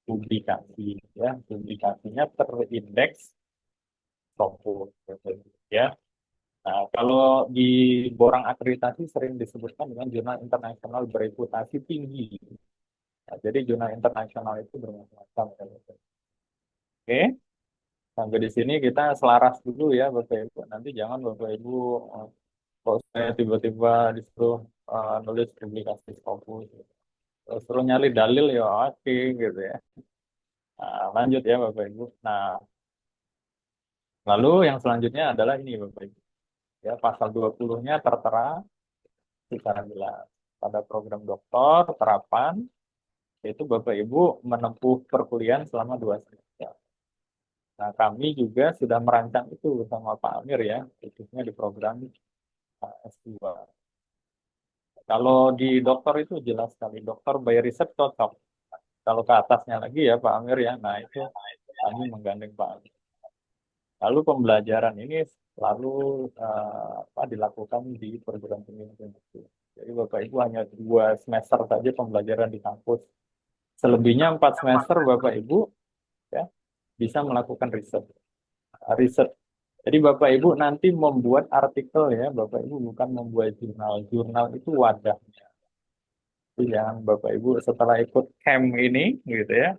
publikasi. Ya, publikasinya terindeks Scopus, ya. Nah, kalau di borang akreditasi sering disebutkan dengan jurnal internasional bereputasi tinggi. Nah, jadi jurnal internasional itu bermacam-macam. Oke. Sampai di sini kita selaras dulu ya Bapak Ibu. Nanti jangan Bapak Ibu kalau saya tiba-tiba disuruh nulis publikasi Scopus, terus suruh nyari dalil ya oke gitu ya. Nah, lanjut ya Bapak Ibu. Nah, lalu yang selanjutnya adalah ini Bapak Ibu. Ya, pasal 20-nya tertera secara jelas pada program doktor terapan yaitu Bapak Ibu menempuh perkuliahan selama 2 semester. Nah, kami juga sudah merancang itu bersama Pak Amir ya, khususnya di program S2. Kalau di dokter itu jelas sekali, dokter by riset cocok. Kalau ke atasnya lagi ya Pak Amir ya, nah itu kami menggandeng Pak Amir. Lalu pembelajaran ini selalu dilakukan di perguruan tinggi itu. Jadi Bapak Ibu hanya 2 semester saja pembelajaran di kampus. Selebihnya 4 semester Bapak Ibu ya bisa melakukan riset. Riset. Jadi Bapak Ibu nanti membuat artikel ya, Bapak Ibu bukan membuat jurnal. Jurnal itu wadahnya. Jadi jangan Bapak Ibu setelah ikut camp ini gitu ya,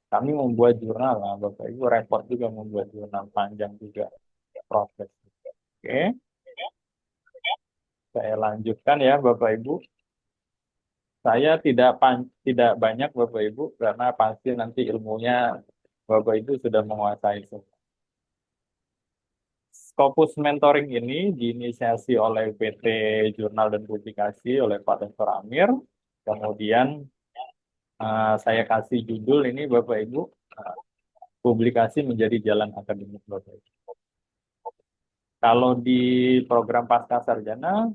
kami membuat jurnal. Nah, Bapak Ibu repot juga membuat jurnal, panjang juga proses. Oke, saya lanjutkan ya Bapak Ibu. Saya tidak banyak Bapak Ibu karena pasti nanti ilmunya Bapak Ibu sudah menguasai semua. Scopus Mentoring ini diinisiasi oleh PT Jurnal dan Publikasi oleh Pak Dr. Amir. Kemudian saya kasih judul ini Bapak Ibu, publikasi menjadi jalan akademik Bapak Ibu. Kalau di program Pascasarjana,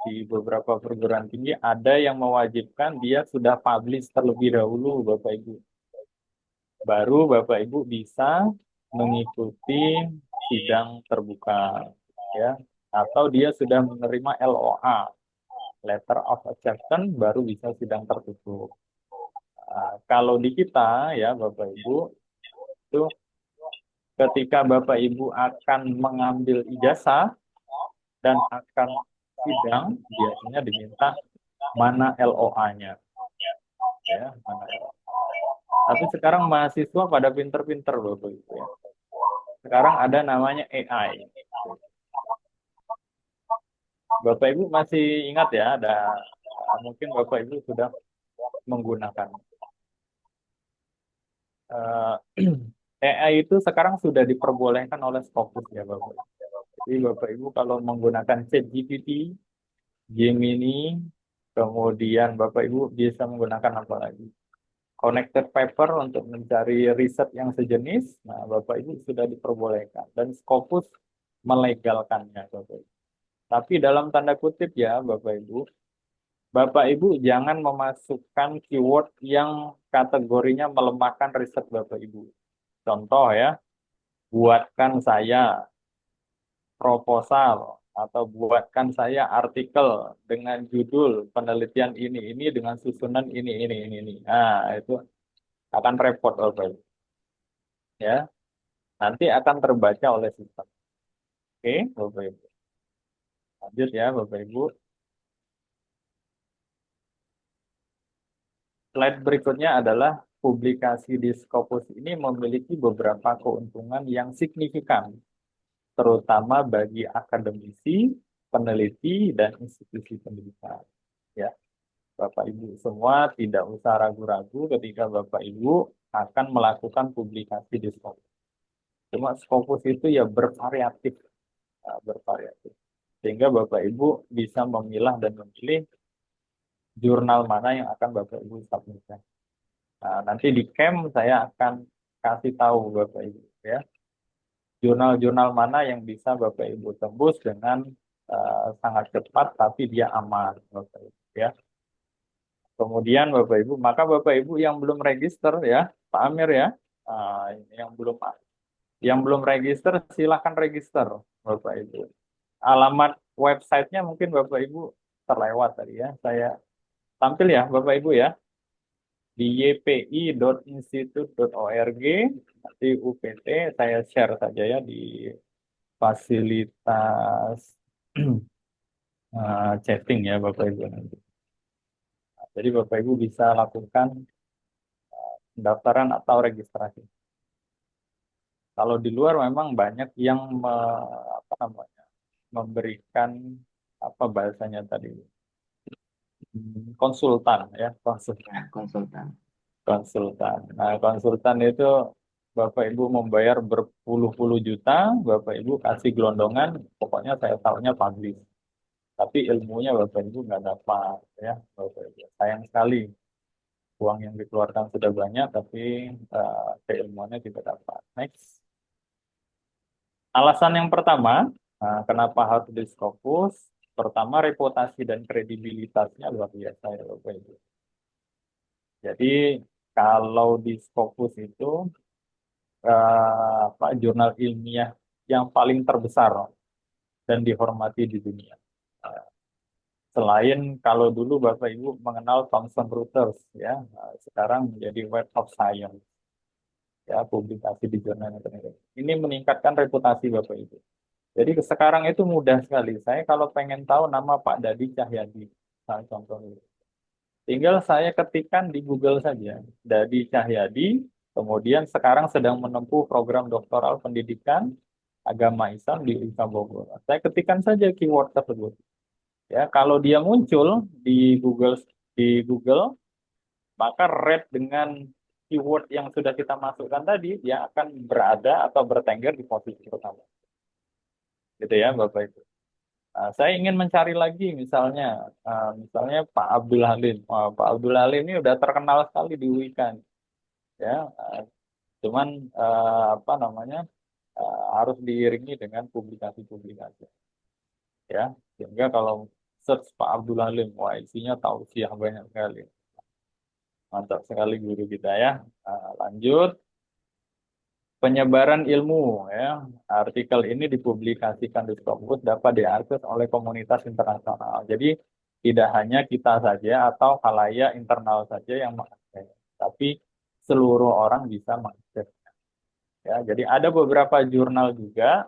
di beberapa perguruan tinggi ada yang mewajibkan dia sudah publish terlebih dahulu Bapak Ibu. Baru Bapak Ibu bisa mengikuti sidang terbuka ya, atau dia sudah menerima LOA, Letter of Acceptance, baru bisa sidang tertutup. Kalau di kita ya Bapak Ibu, itu ketika Bapak Ibu akan mengambil ijazah dan akan sidang, biasanya diminta mana LOA-nya ya, mana LOA. Tapi sekarang mahasiswa pada pinter-pinter Bapak Ibu ya. Sekarang ada namanya AI. Bapak Ibu masih ingat ya, ada mungkin Bapak Ibu sudah menggunakan. AI itu sekarang sudah diperbolehkan oleh Scopus ya Bapak Ibu. Jadi Bapak Ibu kalau menggunakan ChatGPT, Gemini, kemudian Bapak Ibu bisa menggunakan apa lagi? Connected paper untuk mencari riset yang sejenis, nah Bapak Ibu sudah diperbolehkan. Dan Scopus melegalkannya Bapak Ibu. Tapi dalam tanda kutip ya Bapak Ibu jangan memasukkan keyword yang kategorinya melemahkan riset Bapak Ibu. Contoh ya, buatkan saya proposal atau buatkan saya artikel dengan judul penelitian ini dengan susunan ini. Nah, itu akan repot Bapak Ibu. Ya, nanti akan terbaca oleh sistem. Oke, Bapak Ibu. Lanjut ya Bapak Ibu. Slide berikutnya adalah publikasi di Scopus ini memiliki beberapa keuntungan yang signifikan, terutama bagi akademisi, peneliti, dan institusi pendidikan. Ya, Bapak Ibu semua tidak usah ragu-ragu ketika Bapak Ibu akan melakukan publikasi di Scopus. Cuma Scopus itu ya bervariatif, sehingga Bapak Ibu bisa memilah dan memilih jurnal mana yang akan Bapak Ibu submitkan. Nah, nanti di camp saya akan kasih tahu Bapak Ibu ya, jurnal-jurnal mana yang bisa Bapak Ibu tembus dengan sangat cepat tapi dia aman Bapak Ibu ya. Kemudian Bapak Ibu, maka Bapak Ibu yang belum register ya, Pak Amir ya, yang belum register silakan register Bapak Ibu. Alamat websitenya mungkin Bapak Ibu terlewat tadi ya, saya tampil ya Bapak Ibu ya, di ypi.institute.org, nanti UPT saya share saja ya di fasilitas chatting ya Bapak Ibu nanti. Nah, jadi Bapak Ibu bisa lakukan pendaftaran atau registrasi. Kalau di luar memang banyak yang memberikan apa bahasanya tadi, konsultan ya, konsultan. Nah, konsultan itu Bapak Ibu membayar berpuluh-puluh juta, Bapak Ibu kasih gelondongan, pokoknya saya tahunya publish. Tapi ilmunya Bapak Ibu nggak dapat ya, Bapak Ibu. Sayang sekali. Uang yang dikeluarkan sudah banyak, tapi keilmuannya tidak dapat. Next. Alasan yang pertama, kenapa harus di Scopus? Pertama, reputasi dan kredibilitasnya luar biasa ya Bapak Ibu. Jadi kalau di Scopus itu jurnal ilmiah yang paling terbesar dan dihormati di dunia. Selain kalau dulu Bapak Ibu mengenal Thomson Reuters, ya, sekarang menjadi Web of Science, ya, publikasi di jurnal internasional. Ini meningkatkan reputasi Bapak Ibu. Jadi sekarang itu mudah sekali. Saya kalau pengen tahu nama Pak Dadi Cahyadi, salah contohnya, tinggal saya ketikkan di Google saja, Dadi Cahyadi, kemudian sekarang sedang menempuh program doktoral pendidikan agama Islam di UIKA Bogor. Saya ketikkan saja keyword tersebut. Ya, kalau dia muncul di Google, maka rate dengan keyword yang sudah kita masukkan tadi, dia akan berada atau bertengger di posisi pertama. Gitu ya, Bapak Ibu. Nah, saya ingin mencari lagi misalnya Pak Abdul Halim. Wah, Pak Abdul Halim ini udah terkenal sekali di UIKA, ya. Cuman harus diiringi dengan publikasi-publikasi, ya. Sehingga kalau search Pak Abdul Halim, wah isinya tausiah banyak sekali. Mantap sekali guru kita, ya. Lanjut. Penyebaran ilmu, ya. Artikel ini dipublikasikan di Scopus dapat diakses oleh komunitas internasional. Jadi tidak hanya kita saja atau khalayak internal saja yang mengakses, tapi seluruh orang bisa mengakses. Ya, jadi ada beberapa jurnal juga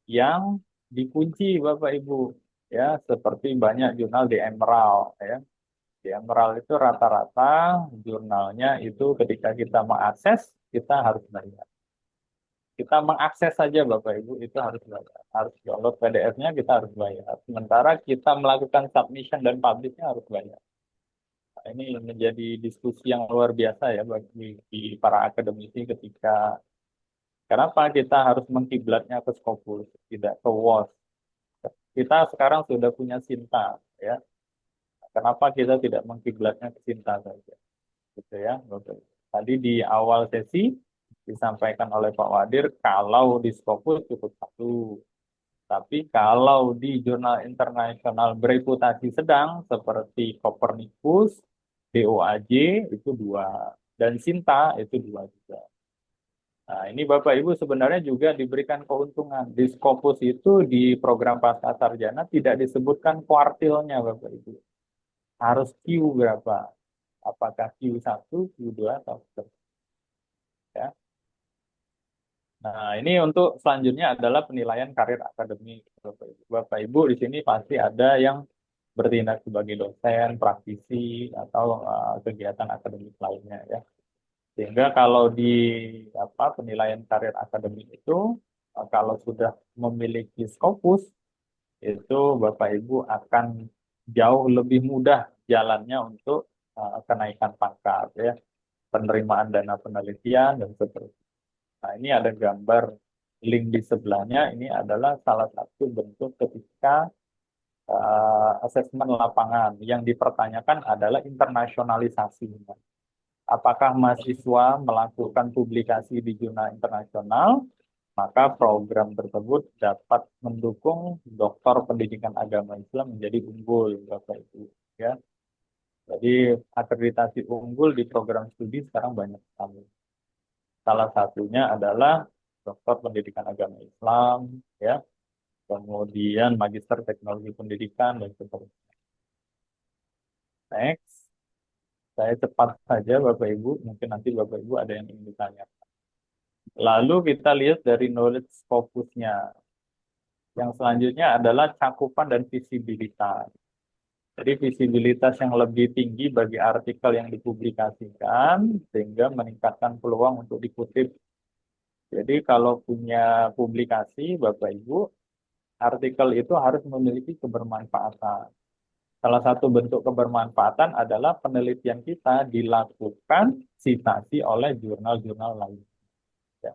yang dikunci Bapak Ibu, ya, seperti banyak jurnal di Emerald, ya. Di Emerald itu rata-rata jurnalnya itu ketika kita mengakses kita harus bayar. Kita mengakses saja Bapak Ibu itu harus bayar. Harus download PDF-nya kita harus bayar. Sementara kita melakukan submission dan publish-nya harus bayar. Nah, ini menjadi diskusi yang luar biasa ya bagi para akademisi ketika kenapa kita harus mengkiblatnya ke Scopus, tidak ke WOS. Kita sekarang sudah punya Sinta, ya. Kenapa kita tidak mengkiblatnya ke Sinta saja? Gitu ya, Bapak. Tadi di awal sesi disampaikan oleh Pak Wadir, kalau di Scopus cukup satu. Tapi kalau di jurnal internasional bereputasi sedang seperti Copernicus, DOAJ itu 2, dan Sinta itu 2 juga. Nah, ini Bapak Ibu sebenarnya juga diberikan keuntungan. Di Scopus itu di program Pascasarjana tidak disebutkan kuartilnya Bapak Ibu. Harus Q berapa? Apakah Q1, Q2, atau seterusnya. Ya. Nah, ini untuk selanjutnya adalah penilaian karir akademik Bapak Ibu. Bapak Ibu di sini pasti ada yang bertindak sebagai dosen, praktisi, atau kegiatan akademik lainnya, ya. Sehingga kalau di penilaian karir akademik itu, kalau sudah memiliki Scopus, itu Bapak Ibu akan jauh lebih mudah jalannya untuk kenaikan pangkat, ya, penerimaan dana penelitian dan seterusnya. Nah, ini ada gambar link di sebelahnya. Ini adalah salah satu bentuk ketika asesmen lapangan yang dipertanyakan adalah internasionalisasinya. Apakah mahasiswa melakukan publikasi di jurnal internasional, maka program tersebut dapat mendukung doktor pendidikan agama Islam menjadi unggul, Bapak Ibu, ya. Jadi akreditasi unggul di program studi sekarang banyak sekali. Salah satunya adalah doktor pendidikan agama Islam, ya, kemudian magister teknologi pendidikan dan seterusnya. Next, saya cepat saja Bapak Ibu, mungkin nanti Bapak Ibu ada yang ingin ditanya. Lalu kita lihat dari knowledge Scopusnya. Yang selanjutnya adalah cakupan dan visibilitas. Jadi visibilitas yang lebih tinggi bagi artikel yang dipublikasikan sehingga meningkatkan peluang untuk dikutip. Jadi kalau punya publikasi Bapak Ibu, artikel itu harus memiliki kebermanfaatan. Salah satu bentuk kebermanfaatan adalah penelitian kita dilakukan citasi oleh jurnal-jurnal lain, ya,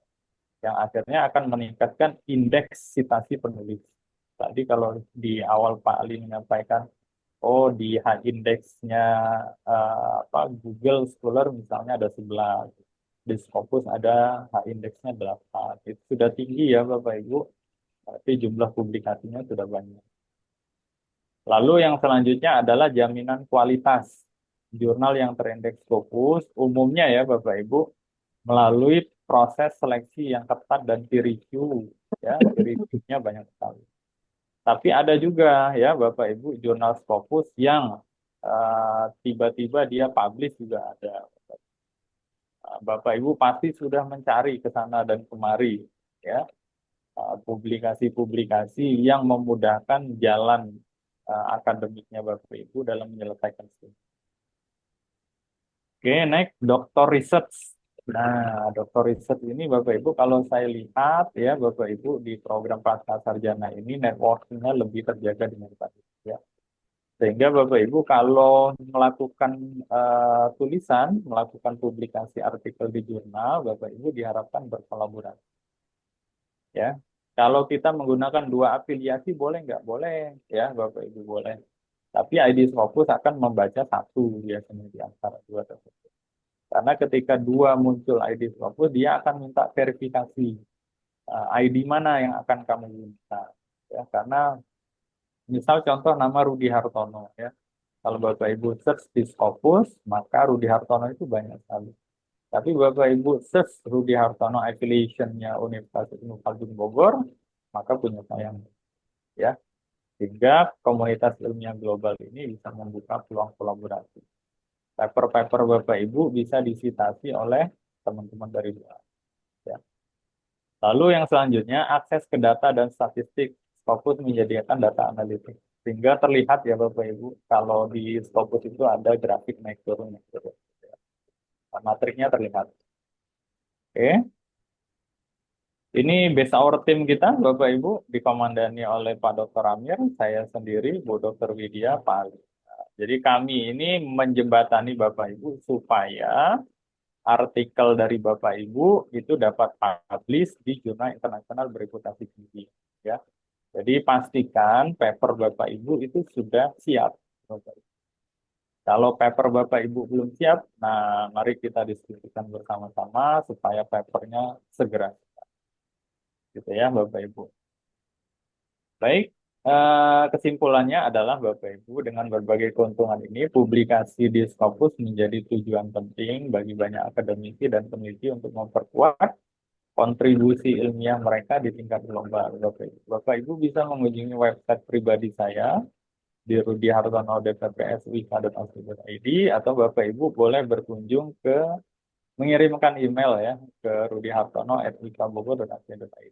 yang akhirnya akan meningkatkan indeks citasi penulis. Tadi kalau di awal Pak Ali menyampaikan, oh di H-index-nya Google Scholar misalnya ada 11, di Scopus ada H-index-nya 8. Itu sudah tinggi ya Bapak Ibu, tapi jumlah publikasinya sudah banyak. Lalu yang selanjutnya adalah jaminan kualitas. jurnal yang terindeks Scopus umumnya ya Bapak Ibu melalui proses seleksi yang ketat dan peer review, ya, peer review-nya banyak sekali. Tapi ada juga ya Bapak Ibu jurnal Scopus yang tiba-tiba dia publish juga ada. Bapak Ibu pasti sudah mencari ke sana dan kemari, ya, publikasi-publikasi yang memudahkan jalan akademiknya Bapak Ibu dalam menyelesaikan studi. Oke, next, doktor research. Nah, doktor research ini Bapak Ibu kalau saya lihat ya Bapak Ibu di program pasca sarjana ini networking-nya lebih terjaga dengan baik, ya. Sehingga Bapak Ibu kalau melakukan tulisan, melakukan publikasi artikel di jurnal, Bapak Ibu diharapkan berkolaborasi. Ya, kalau kita menggunakan dua afiliasi boleh nggak? Boleh, ya Bapak Ibu boleh. Tapi ID Scopus akan membaca satu biasanya di antara dua tersebut. Karena ketika dua muncul ID Scopus, dia akan minta verifikasi ID mana yang akan kamu minta. Ya, karena misal contoh nama Rudi Hartono, ya. Kalau Bapak Ibu search di Scopus, maka Rudi Hartono itu banyak sekali. Tapi Bapak Ibu search Rudi Hartono affiliation-nya Universitas Ibnu Khaldun Bogor, maka punya saya, ya. Sehingga komunitas ilmiah global ini bisa membuka peluang kolaborasi. Paper-paper Bapak Ibu bisa disitasi oleh teman-teman dari luar, ya. Lalu yang selanjutnya akses ke data dan statistik. Scopus menyediakan data analitik. Sehingga terlihat ya Bapak Ibu, kalau di Scopus itu ada grafik naik turun, naik turun. Matriknya terlihat. Oke. Ini base hour tim kita, Bapak Ibu, dikomandani oleh Pak Dr. Amir, saya sendiri, Bu Dr. Widya, Pak Ali. Jadi kami ini menjembatani Bapak Ibu supaya artikel dari Bapak Ibu itu dapat publish di jurnal internasional bereputasi tinggi, ya. Jadi pastikan paper Bapak Ibu itu sudah siap, Bapak Ibu. Kalau paper Bapak Ibu belum siap, nah mari kita diskusikan bersama-sama supaya papernya segera, gitu ya Bapak Ibu. Baik, kesimpulannya adalah Bapak Ibu dengan berbagai keuntungan ini, publikasi di Scopus menjadi tujuan penting bagi banyak akademisi dan peneliti untuk memperkuat kontribusi ilmiah mereka di tingkat global. Bapak Ibu bisa mengunjungi website pribadi saya di rudihartono.dppswika.ac.id atau Bapak Ibu boleh berkunjung ke mengirimkan email ya ke rudihartono@wikabogor.ac.id.